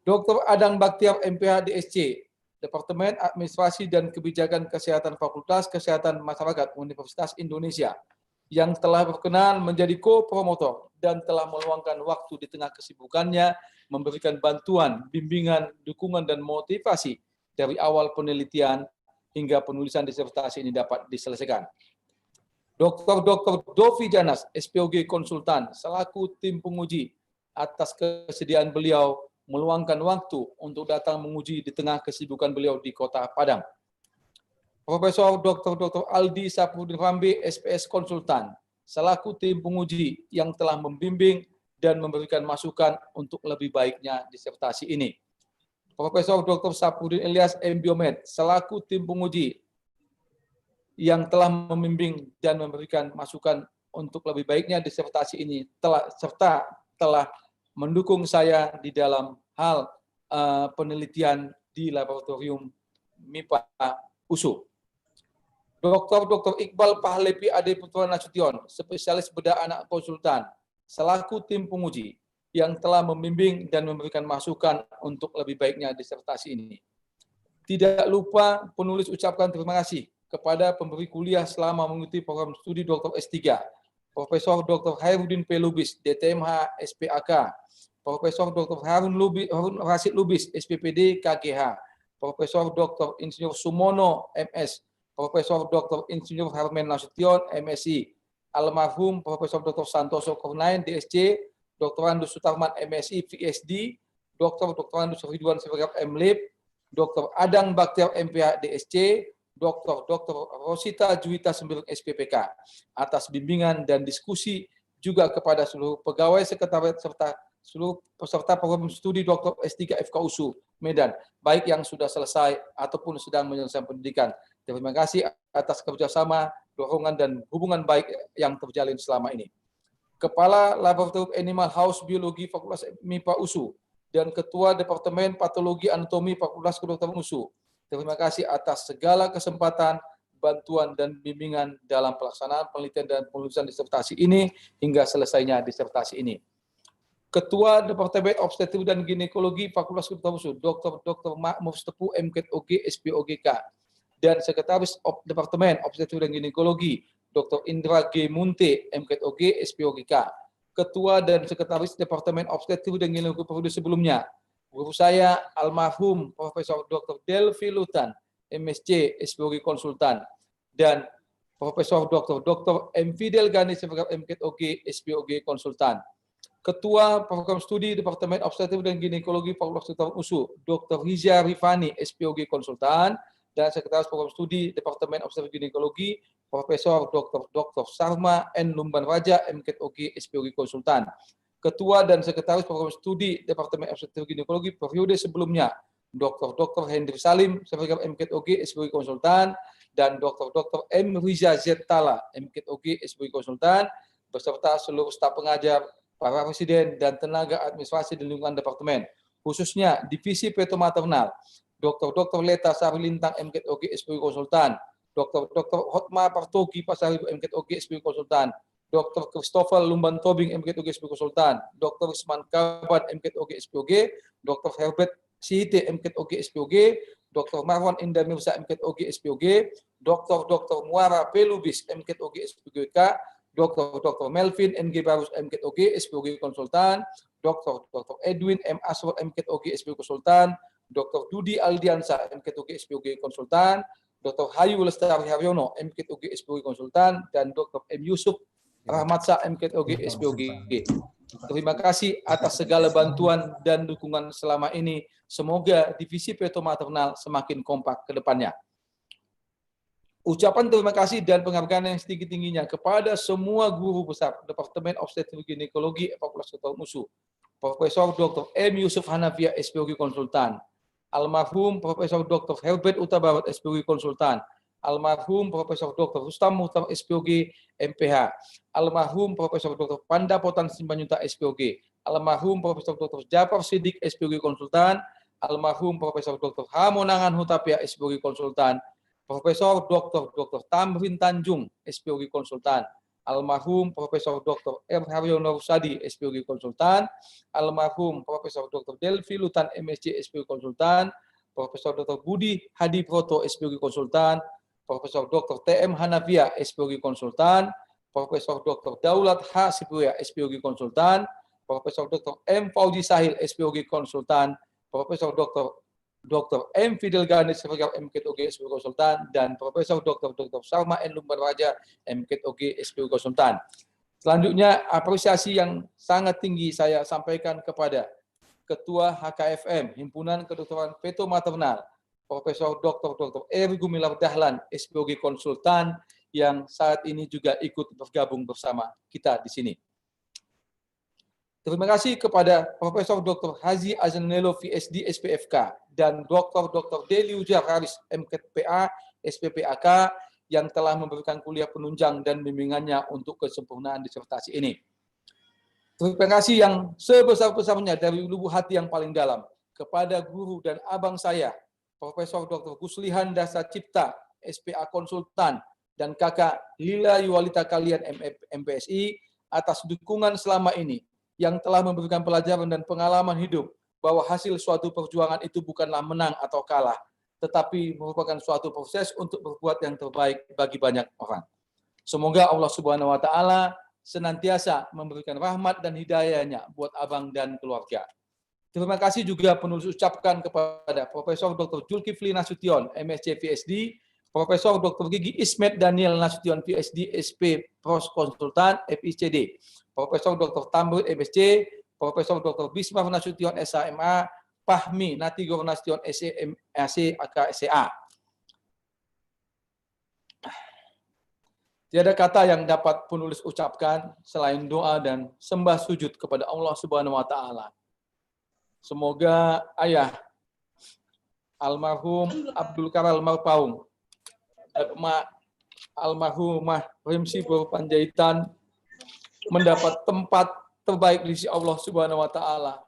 Dr. Adang Baktiar MPH DSC, Departemen Administrasi dan Kebijakan Kesehatan Fakultas Kesehatan Masyarakat Universitas Indonesia, yang telah berkenan menjadi co-promotor dan telah meluangkan waktu di tengah kesibukannya memberikan bantuan, bimbingan, dukungan, dan motivasi dari awal penelitian hingga penulisan disertasi ini dapat diselesaikan. Dr. Dovi Janas, SPOG Konsultan, selaku tim penguji, atas kesediaan beliau meluangkan waktu untuk datang menguji di tengah kesibukan beliau di Kota Padang. Profesor Dr. Aldi Sapudin Ramli, SPS Konsultan, selaku tim penguji yang telah membimbing dan memberikan masukan untuk lebih baiknya disertasi ini. Profesor Dr. Sapudin Ilyas M.Biomed, selaku tim penguji yang telah membimbing dan memberikan masukan untuk lebih baiknya disertasi ini, telah mendukung saya di dalam hal penelitian di laboratorium MIPA USU. Dr. Iqbal Pahlevi Ade Putra Nasution, spesialis bedah anak konsultan, selaku tim penguji yang telah membimbing dan memberikan masukan untuk lebih baiknya disertasi ini. Tidak lupa penulis ucapkan terima kasih kepada pemberi kuliah selama mengikuti program studi Dr. S3, Profesor Dr. Hairudin P. Lubis, DTMH SPAK, Profesor Dr. Harun Rasid Lubis, SPPD KGH, Profesor Dr. Insinyur Sumono, MS, Profesor Dr. Insinyur Harmen Nasution, MSI, almarhum Profesor Dr. Santoso Kurnain, DSC, Dr. Andus Sutarman, MSI, VSD, Dr. Andus Ridwan Sebagai MLib, Dr. Adang Baktiar, MPH, DSC, Dr. Rosita Juwita Sembiring, SPPK, atas bimbingan dan diskusi juga kepada seluruh pegawai sekretariat serta seluruh peserta program studi Dr. S3 FKUSU Medan, baik yang sudah selesai ataupun sedang menyelesaikan pendidikan. Terima kasih atas kerjasama, dorongan, dan hubungan baik yang terjalin selama ini. Kepala Laboratorium Animal House Biologi Fakultas MIPA USU dan Ketua Departemen Patologi Anatomi Fakultas Kedokteran USU, terima kasih atas segala kesempatan, bantuan, dan bimbingan dalam pelaksanaan penelitian dan penulisan disertasi ini hingga selesainya disertasi ini. Ketua Departemen Obstetrik dan Ginekologi Fakultas Kedokteran USU, Dr. Makmur Setepu, MKOG, SPOGK, dan Sekretaris Departemen Obstetrik dan Ginekologi, Dr. Indra G. Munte, MKOG, SPOGK, Ketua dan Sekretaris Departemen Obstetrik dan Ginekologi sebelumnya, guru saya almarhum Profesor Dr. Delvi Lutan, MSc, SPOG Konsultan, dan Profesor Dr. M. Fidel Gani sebagai MKOG, SPOG Konsultan. Ketua Program Studi Departemen Obstetrik dan Ginekologi Fakultas Kedokteran USU, Dr. Riza Rifani, SPOG Konsultan, dan Sekretaris Program Studi Departemen Obstetrik Ginekologi, Profesor Dr. Sarma N. Lumban Raja, MKOG, SPOG Konsultan. Ketua dan Sekretaris Program Studi Departemen Obstetrik Ginekologi periode sebelumnya, Dr. Hendri Salim sebagai MKOG, SPOG Konsultan, dan Dr. M. Riza Zetala, MKOG, SPOG Konsultan, beserta seluruh staf pengajar, para presiden, dan tenaga administrasi di lingkungan departemen, khususnya Divisi Petomaternal, Dr. Leta Sarilintang, MKOG, SPOG Konsultan, Dr. Hotma Partogi Pasaribu, MKOG, SPOG Konsultan, Dr. Christopher Lumban Tobing, MKOG, SPOG Konsultan, Dr. Usman Kaban, MKOG, SPOG, Dr. Herbert Sihite, MKOG, SPOG, Dr. Marwan Indah Mirza, MKOG, SPOG, Dr. Muara Pelubis, MKOG, SPOGK, Dr. Melvin NG Barus, MKOG, SPOG Konsultan, Dr. Edwin M. Aswar, MKOG, SPOG Konsultan, Dr. Dudi Aldiansa, MKOG, SPOG Konsultan, Dr. Hayu Lestari Haryono, MKOG, SPOG Konsultan, dan Dr. M. Yusuf Rahmatsa, MKOG, SPOG. Terima kasih atas segala bantuan dan dukungan selama ini. Semoga Divisi Petomaternal semakin kompak ke depannya. Ucapan terima kasih dan penghargaan yang setinggi-tingginya kepada semua guru besar Departemen Obstetrik Ginekologi Fakultas Kedokteran USU, Profesor Dr. M. Yusuf Hanafiah, SPOG Konsultan, almarhum Profesor Dr. Herbert Utabarat, SPOG Konsultan, almarhum Profesor Dr. Rustam Muhtar, SPOG MPH, almarhum Profesor Dr. Pandapotan Simbanyuta, SPOG, almarhum Profesor Dr. Jafar Siddiq, SPOG Konsultan, almarhum Profesor Dr. Hamonangan Hutapia, SPOG Konsultan, Profesor Dr. Tamrin Tanjung, SPOG Konsultan, almarhum Profesor Dr. R. Haryono Rusadi, SPOG Konsultan, almarhum Profesor Dr. Delvi Lutan, MSc, SPOG Konsultan, Profesor Dr. Budi Hadi Proto, SPOG Konsultan, Profesor Dr. TM Hanafiah, SPOG Konsultan, Profesor Dr. Daulat H. Sipuya, SPOG Konsultan, Profesor Dr. M. Fauzi Sahil, SPOG Konsultan, Profesor Dr. M. Fidel Gani sebagai MKOG, SPOG Konsultan, dan Profesor Dr. Sarma N. Lumban Raja, MKOG, SPOG Konsultan. Selanjutnya, apresiasi yang sangat tinggi saya sampaikan kepada Ketua HKFM, Himpunan Kedokteran Petomaternal, Profesor Dr. Eri Gumilar Dahlan, SPOG Konsultan, yang saat ini juga ikut bergabung bersama kita di sini. Terima kasih kepada Profesor Dr. Haji Azanelo, VSD, SPFK, dan Dr. Deli Ujar Haris, MKPA, SPPAK, yang telah memberikan kuliah penunjang dan bimbingannya untuk kesempurnaan disertasi ini. Terima kasih yang sebesar-besarnya dari lubuk hati yang paling dalam kepada guru dan abang saya, Profesor Dr. Guslihan Dasa Cipta, SPA Konsultan, dan kakak Lila Yuwalita kalian MPSI atas dukungan selama ini yang telah memberikan pelajaran dan pengalaman hidup bahwa hasil suatu perjuangan itu bukanlah menang atau kalah, tetapi merupakan suatu proses untuk berbuat yang terbaik bagi banyak orang. Semoga Allah Subhanahu wa Ta'ala senantiasa memberikan rahmat dan hidayahnya buat abang dan keluarga. Terima kasih juga penulis ucapkan kepada Profesor Dr. Zulkifli Nasution, MSc PhD, Profesor Dr. Gigi Ismet Daniel Nasution, PhD, SP Pros Konsultan, FICD, Profesor Dr. Tambut, MSc, Profesor Dr. Bismar Nasution, SHMA, Fahmi Natigor Nasution, SEMAC, AKSA. Tiada kata yang dapat penulis ucapkan selain doa dan sembah sujud kepada Allah Subhanahu wa Ta'ala. Semoga ayah almarhum Abdul Karal Marpaung dan emak almarhumah Rimsi Panjaitan mendapat tempat terbaik di sisi Allah Subhanahu wa Ta'ala.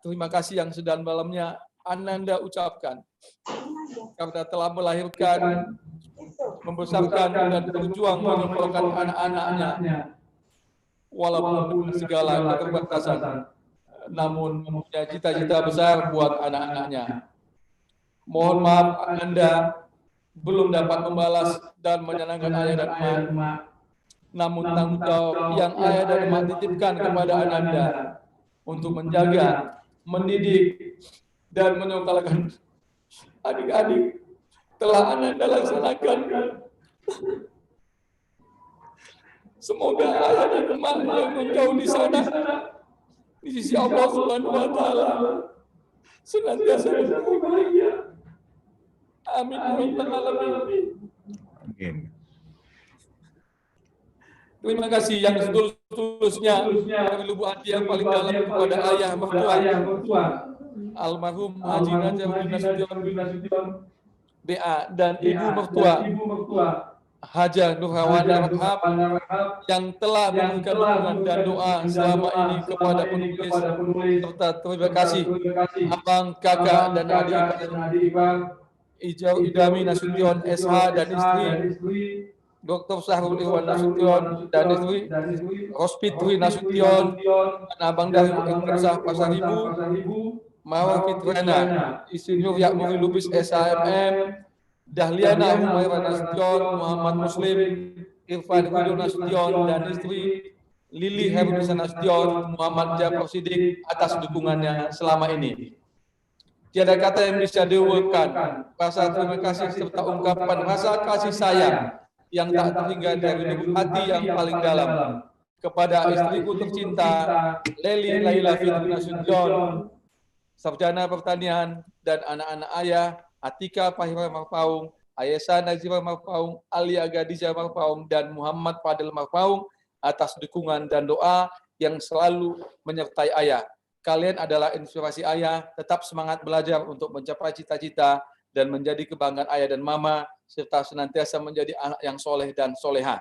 Terima kasih yang sedalam-dalamnya Ananda ucapkan karena telah melahirkan, membesarkan dan berjuang menyembuhkan anak-anaknya walaupun segala keterbatasan, namun mempunyai cita-cita besar buat anak-anaknya. Mohon maaf Anda belum dapat membalas dan menyenangkan ayah dan emak, namun tanggung jawab yang ayah dan emak titipkan kepada Anda untuk menjaga, mendidik, dan menyekolahkan adik-adik telah Anda laksanakan. Semoga ayah dan emak yang menjauh di sana di sisi Allah Subhanahu wa Ta'ala senantiasa berbahagia. Amin ya rabbal alamin. Amin. Terima kasih yang setulus-tulusnya dari lubuk hati yang paling dalam kepada ayah mertua almarhum Haji Najamuddin Nasution BA dan ibu mertua Haja Nurhawana Rahab yang telah memberikan dukungan dan doa selama ini kepada penulis, serta terima kasih abang, kakak, dan adik Ijau Idami Nasution SH dan istri, Dr. Sahrul Irwan Nasution dan istri, Rospitri Nasution, dan abang dari Universitas Pasar Ibu, Mawar Fitriana, Insinyur Yakmuri Lubis SHMM, Dahliana Humaira Nasution, Muhammad Muslim, Irfan Ridho Nasution, dan istri Lili Herunisa Nasution, Muhammad Jafar Siddiq atas dukungannya selama ini. Tiada kata yang bisa diungkapkan rasa terima kasih serta ungkapan rasa kasih sayang yang tak terhingga dari lubuk hati yang paling dalam kepada istriku tercinta Leli Laila Fitri Nasution, sarjana pertanian, dan anak-anak ayah Atika Fahira Marpaung, Ayesa Nazira Marpaung, Alia Gadija Marpaung, dan Muhammad Fadil Marpaung atas dukungan dan doa yang selalu menyertai ayah. Kalian adalah inspirasi ayah, tetap semangat belajar untuk mencapai cita-cita dan menjadi kebanggaan ayah dan mama, serta senantiasa menjadi anak yang soleh dan soleha.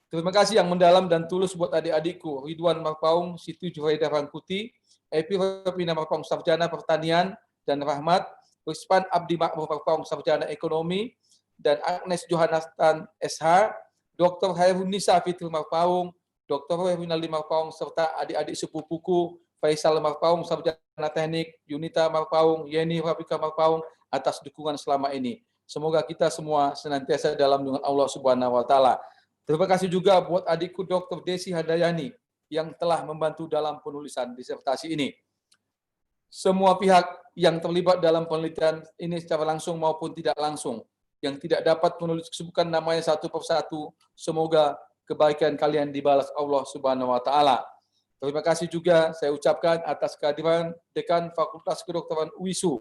Terima kasih yang mendalam dan tulus buat adik-adikku, Ridwan Marpaung, Siti Juhaidah Rangkuti, Epi Rapina Marpaung, sarjana pertanian, dan Rahmat, Wispan Abdi Makmur Marpaung, sarjana ekonomi, dan Agnes Johanastan SH, Dr. Hairunisa Fitri Marpaung, Dr. Herwinaldi Marpaung, serta adik-adik sepupuku, Faisal Marpaung, sarjana teknik, Yunita Marpaung, Yeni Rafika Marpaung, atas dukungan selama ini. Semoga kita semua senantiasa dalam lindungan Allah Subhanahu wa Ta'ala. Terima kasih juga buat adikku Dr. Desi Hadayani yang telah membantu dalam penulisan disertasi ini. Semua pihak yang terlibat dalam penelitian ini secara langsung maupun tidak langsung, yang tidak dapat menulis kesibukan namanya satu persatu, semoga kebaikan kalian dibalas Allah Subhanahu wa Ta'ala. Terima kasih juga saya ucapkan atas kehadiran Dekan Fakultas Kedokteran UISU,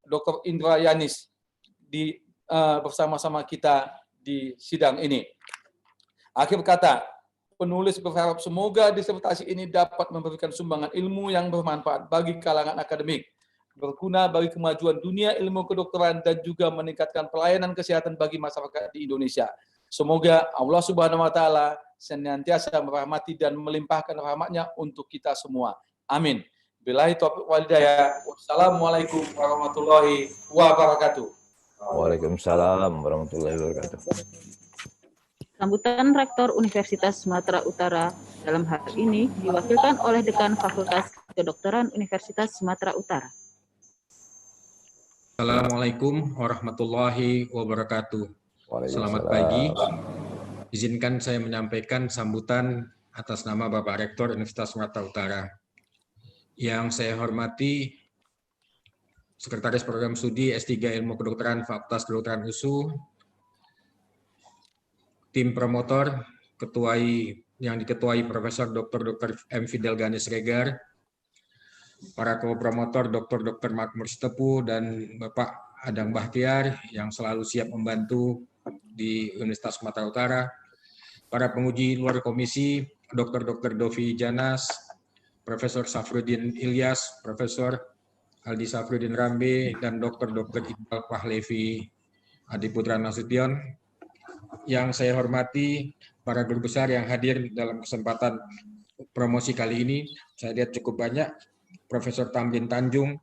Dr. Indra Yanis, bersama-sama kita di sidang ini. Akhir kata, penulis berharap semoga disertasi ini dapat memberikan sumbangan ilmu yang bermanfaat bagi kalangan akademik, berguna bagi kemajuan dunia ilmu kedokteran, dan juga meningkatkan pelayanan kesehatan bagi masyarakat di Indonesia. Semoga Allah Subhanahu wa Ta'ala senantiasa merahmati dan melimpahkan rahmat-Nya untuk kita semua. Amin. Billahi taufiq wal hidayah. Wassalamualaikum warahmatullahi wabarakatuh. Waalaikumsalam warahmatullahi wabarakatuh. Sambutan Rektor Universitas Sumatera Utara dalam hal ini diwakilkan oleh Dekan Fakultas Kedokteran Universitas Sumatera Utara. Assalamualaikum warahmatullahi wabarakatuh. Selamat pagi. Izinkan saya menyampaikan sambutan atas nama Bapak Rektor Universitas Sumatera Utara. Yang saya hormati Sekretaris Program Studi S3 Ilmu Kedokteran Fakultas Kedokteran USU, tim promotor, yang diketuai Profesor Dr. M. Fidel Ganes Regar, para co-promotor Dr. Makmur Sitepu dan Bapak Adang Bahtiar yang selalu siap membantu di Universitas Sumatera Utara, para penguji luar komisi, Dr. Dovi Janas, Profesor Safruddin Ilyas, Profesor Aldi Safruddin Rambe, dan Dr. Iqbal Pahlevi Adiputra Nasution. Yang saya hormati para guru besar yang hadir dalam kesempatan promosi kali ini, saya lihat cukup banyak. Profesor Tamrin Tanjung,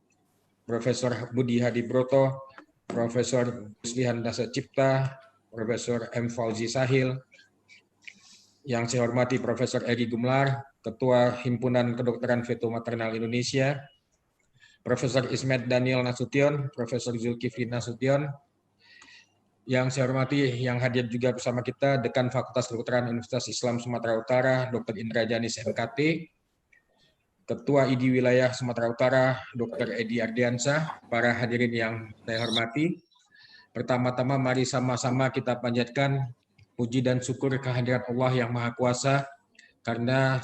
Profesor Budi Hadibroto, Profesor Guslihan Dasa Cipta, Profesor M. Fauzi Sahil. Yang saya hormati Profesor Eri Gumlar, Ketua Himpunan Kedokteran Feto Maternal Indonesia, Profesor Ismet Daniel Nasution, Profesor Zulkifli Nasution. Yang saya hormati yang hadir juga bersama kita Dekan Fakultas Kedokteran Universitas Islam Sumatera Utara, Dr. Indra Janis MKT, Ketua ID Wilayah Sumatera Utara, Dr. Edi Ardiansah, para hadirin yang saya hormati. Pertama-tama mari sama-sama kita panjatkan puji dan syukur kehadirat Allah yang Maha Kuasa, karena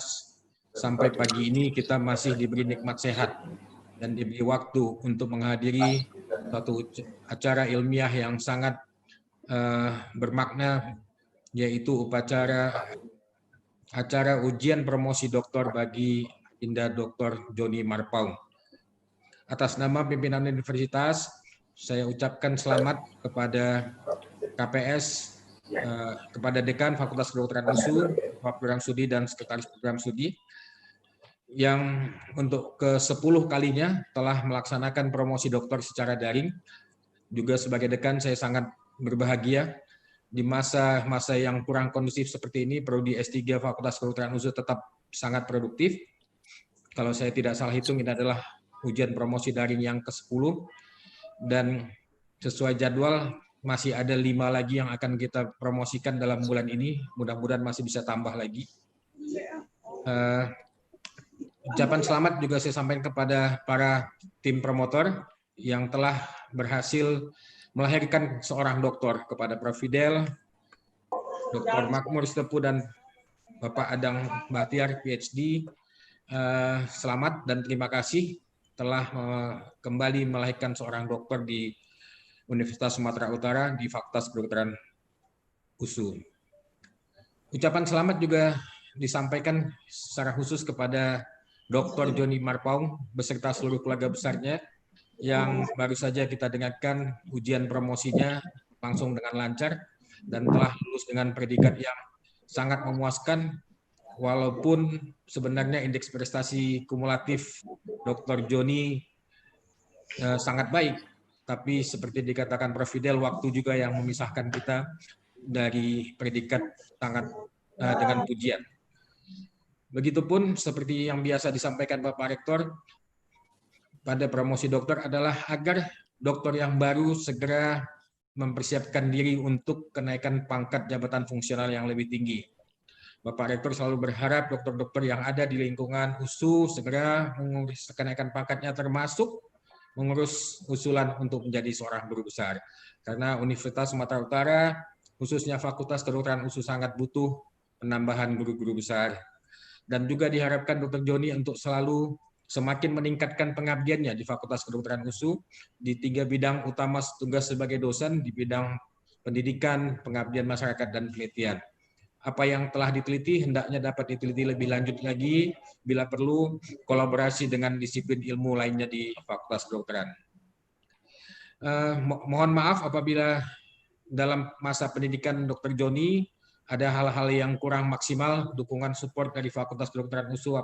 sampai pagi ini kita masih diberi nikmat sehat dan diberi waktu untuk menghadiri suatu acara ilmiah yang sangat bermakna, yaitu acara ujian promosi doktor bagi Indah Dr. Joni Marpaung. Atas nama pimpinan universitas, saya ucapkan selamat kepada KPS, kepada Dekan Fakultas Kedokteran USU, Program Studi dan Sekretaris Program Studi, yang untuk ke-10 kalinya telah melaksanakan promosi doktor secara daring. Juga sebagai dekan saya sangat berbahagia di masa-masa yang kurang kondusif seperti ini, Prodi S3 Fakultas Kedokteran USU tetap sangat produktif. Kalau saya tidak salah hitung, ini adalah ujian promosi daring yang ke-10, dan sesuai jadwal masih ada 5 lagi yang akan kita promosikan dalam bulan ini. Mudah-mudahan masih bisa tambah lagi. Ucapan selamat juga saya sampaikan kepada para tim promotor yang telah berhasil melahirkan seorang doktor, kepada Prof. Fidel, Dr. Makmur Sitepu, dan Bapak Adang Bahtiar, PhD. Selamat dan terima kasih telah kembali melahirkan seorang dokter di Universitas Sumatera Utara di Fakultas Kedokteran USU. Ucapan selamat juga disampaikan secara khusus kepada Dr. Joni Marpaung beserta seluruh keluarga besarnya yang baru saja kita dengarkan ujian promosinya langsung dengan lancar dan telah lulus dengan predikat yang sangat memuaskan, walaupun sebenarnya indeks prestasi kumulatif Dr. Joni sangat baik, tapi seperti dikatakan Prof. Fidel, waktu juga yang memisahkan kita dari predikat sangat dengan pujian. Begitupun seperti yang biasa disampaikan Bapak Rektor pada promosi dokter adalah agar dokter yang baru segera mempersiapkan diri untuk kenaikan pangkat jabatan fungsional yang lebih tinggi. Bapak Rektor selalu berharap dokter-dokter yang ada di lingkungan USU segera mengurus kenaikan pangkatnya, termasuk mengurus usulan untuk menjadi seorang guru besar. Karena Universitas Sumatera Utara, khususnya Fakultas Kedokteran USU, sangat butuh penambahan guru-guru besar. Dan juga diharapkan Dr. Joni untuk selalu semakin meningkatkan pengabdiannya di Fakultas Kedokteran USU di 3 bidang utama tugas sebagai dosen, di bidang pendidikan, pengabdian masyarakat, dan penelitian. Apa yang telah diteliti hendaknya dapat diteliti lebih lanjut lagi, bila perlu kolaborasi dengan disiplin ilmu lainnya di Fakultas Kedokteran. Mohon maaf apabila dalam masa pendidikan Dr. Joni ada hal-hal yang kurang maksimal, dukungan support dari Fakultas Kedokteran USU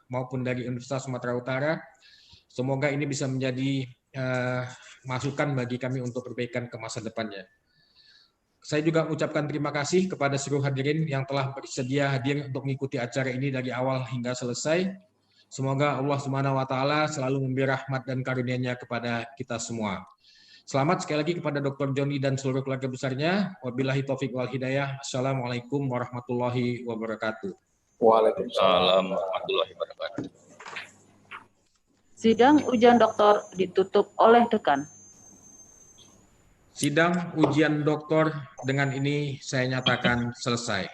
maupun dari Universitas Sumatera Utara. Semoga ini bisa menjadi masukan bagi kami untuk perbaikan ke masa depannya. Saya juga mengucapkan terima kasih kepada seluruh hadirin yang telah bersedia hadir untuk mengikuti acara ini dari awal hingga selesai. Semoga Allah Subhanahu wa taala selalu memberi rahmat dan karunia-Nya kepada kita semua. Selamat sekali lagi kepada Dr. Joni dan seluruh keluarga besarnya. Wabillahi taufik wal hidayah. Assalamualaikum warahmatullahi wabarakatuh. Waalaikumsalam warahmatullahi wabarakatuh. Sidang ujian doktor ditutup oleh dekan. Sidang ujian doktor dengan ini saya nyatakan selesai.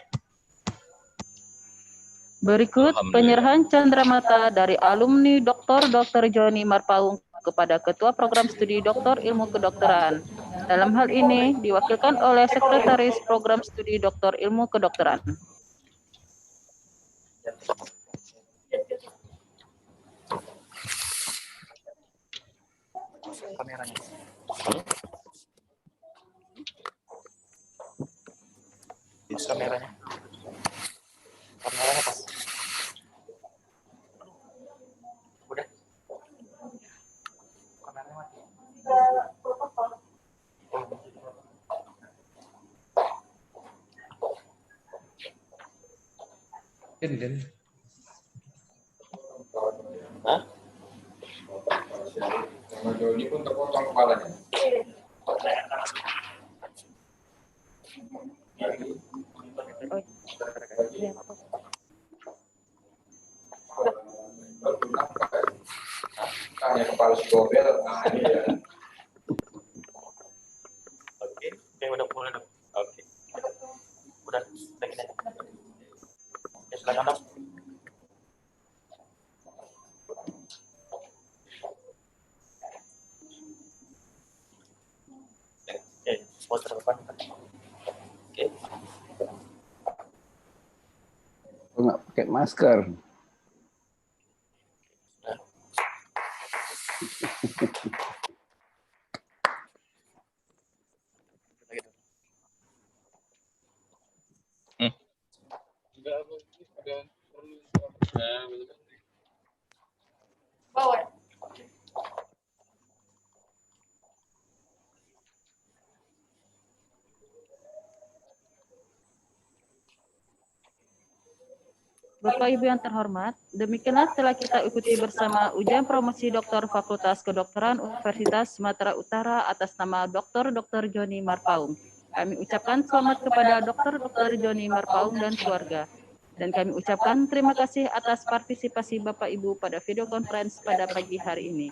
Berikut penyerahan cendramata dari alumni Dr. Joni Marpaung kepada Ketua Program Studi Doktor Ilmu Kedokteran. Dalam hal ini diwakilkan oleh Sekretaris Program Studi Doktor Ilmu Kedokteran. Kameranya. Pas kameranya. Kameranya pas. Udah. Kameranya mati. Den. Hah? Sama Joni pun terpotong kepalanya. Hanya kepala si Gobel, nah ini ya. Oke, udah mulai dong. Oke. Udah gini. Ya silakan dok. Oke, spotter depan. Oke. Nggak pakai masker. Bawa. Bapak Ibu yang terhormat, demikianlah telah kita ikuti bersama ujian promosi doktor Fakultas Kedokteran Universitas Sumatera Utara atas nama Dr. Joni Marpaung. Kami ucapkan selamat kepada Dr. Joni Marpaung dan keluarga. Dan kami ucapkan terima kasih atas partisipasi Bapak Ibu pada video conference pada pagi hari ini.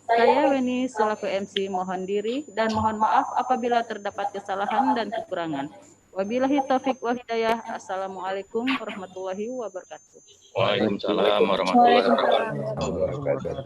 Saya Weni selaku MC mohon diri dan mohon maaf apabila terdapat kesalahan dan kekurangan. Wabillahi taufik wal hidayah. Assalamualaikum warahmatullahi wabarakatuh. Waalaikumsalam warahmatullahi wabarakatuh.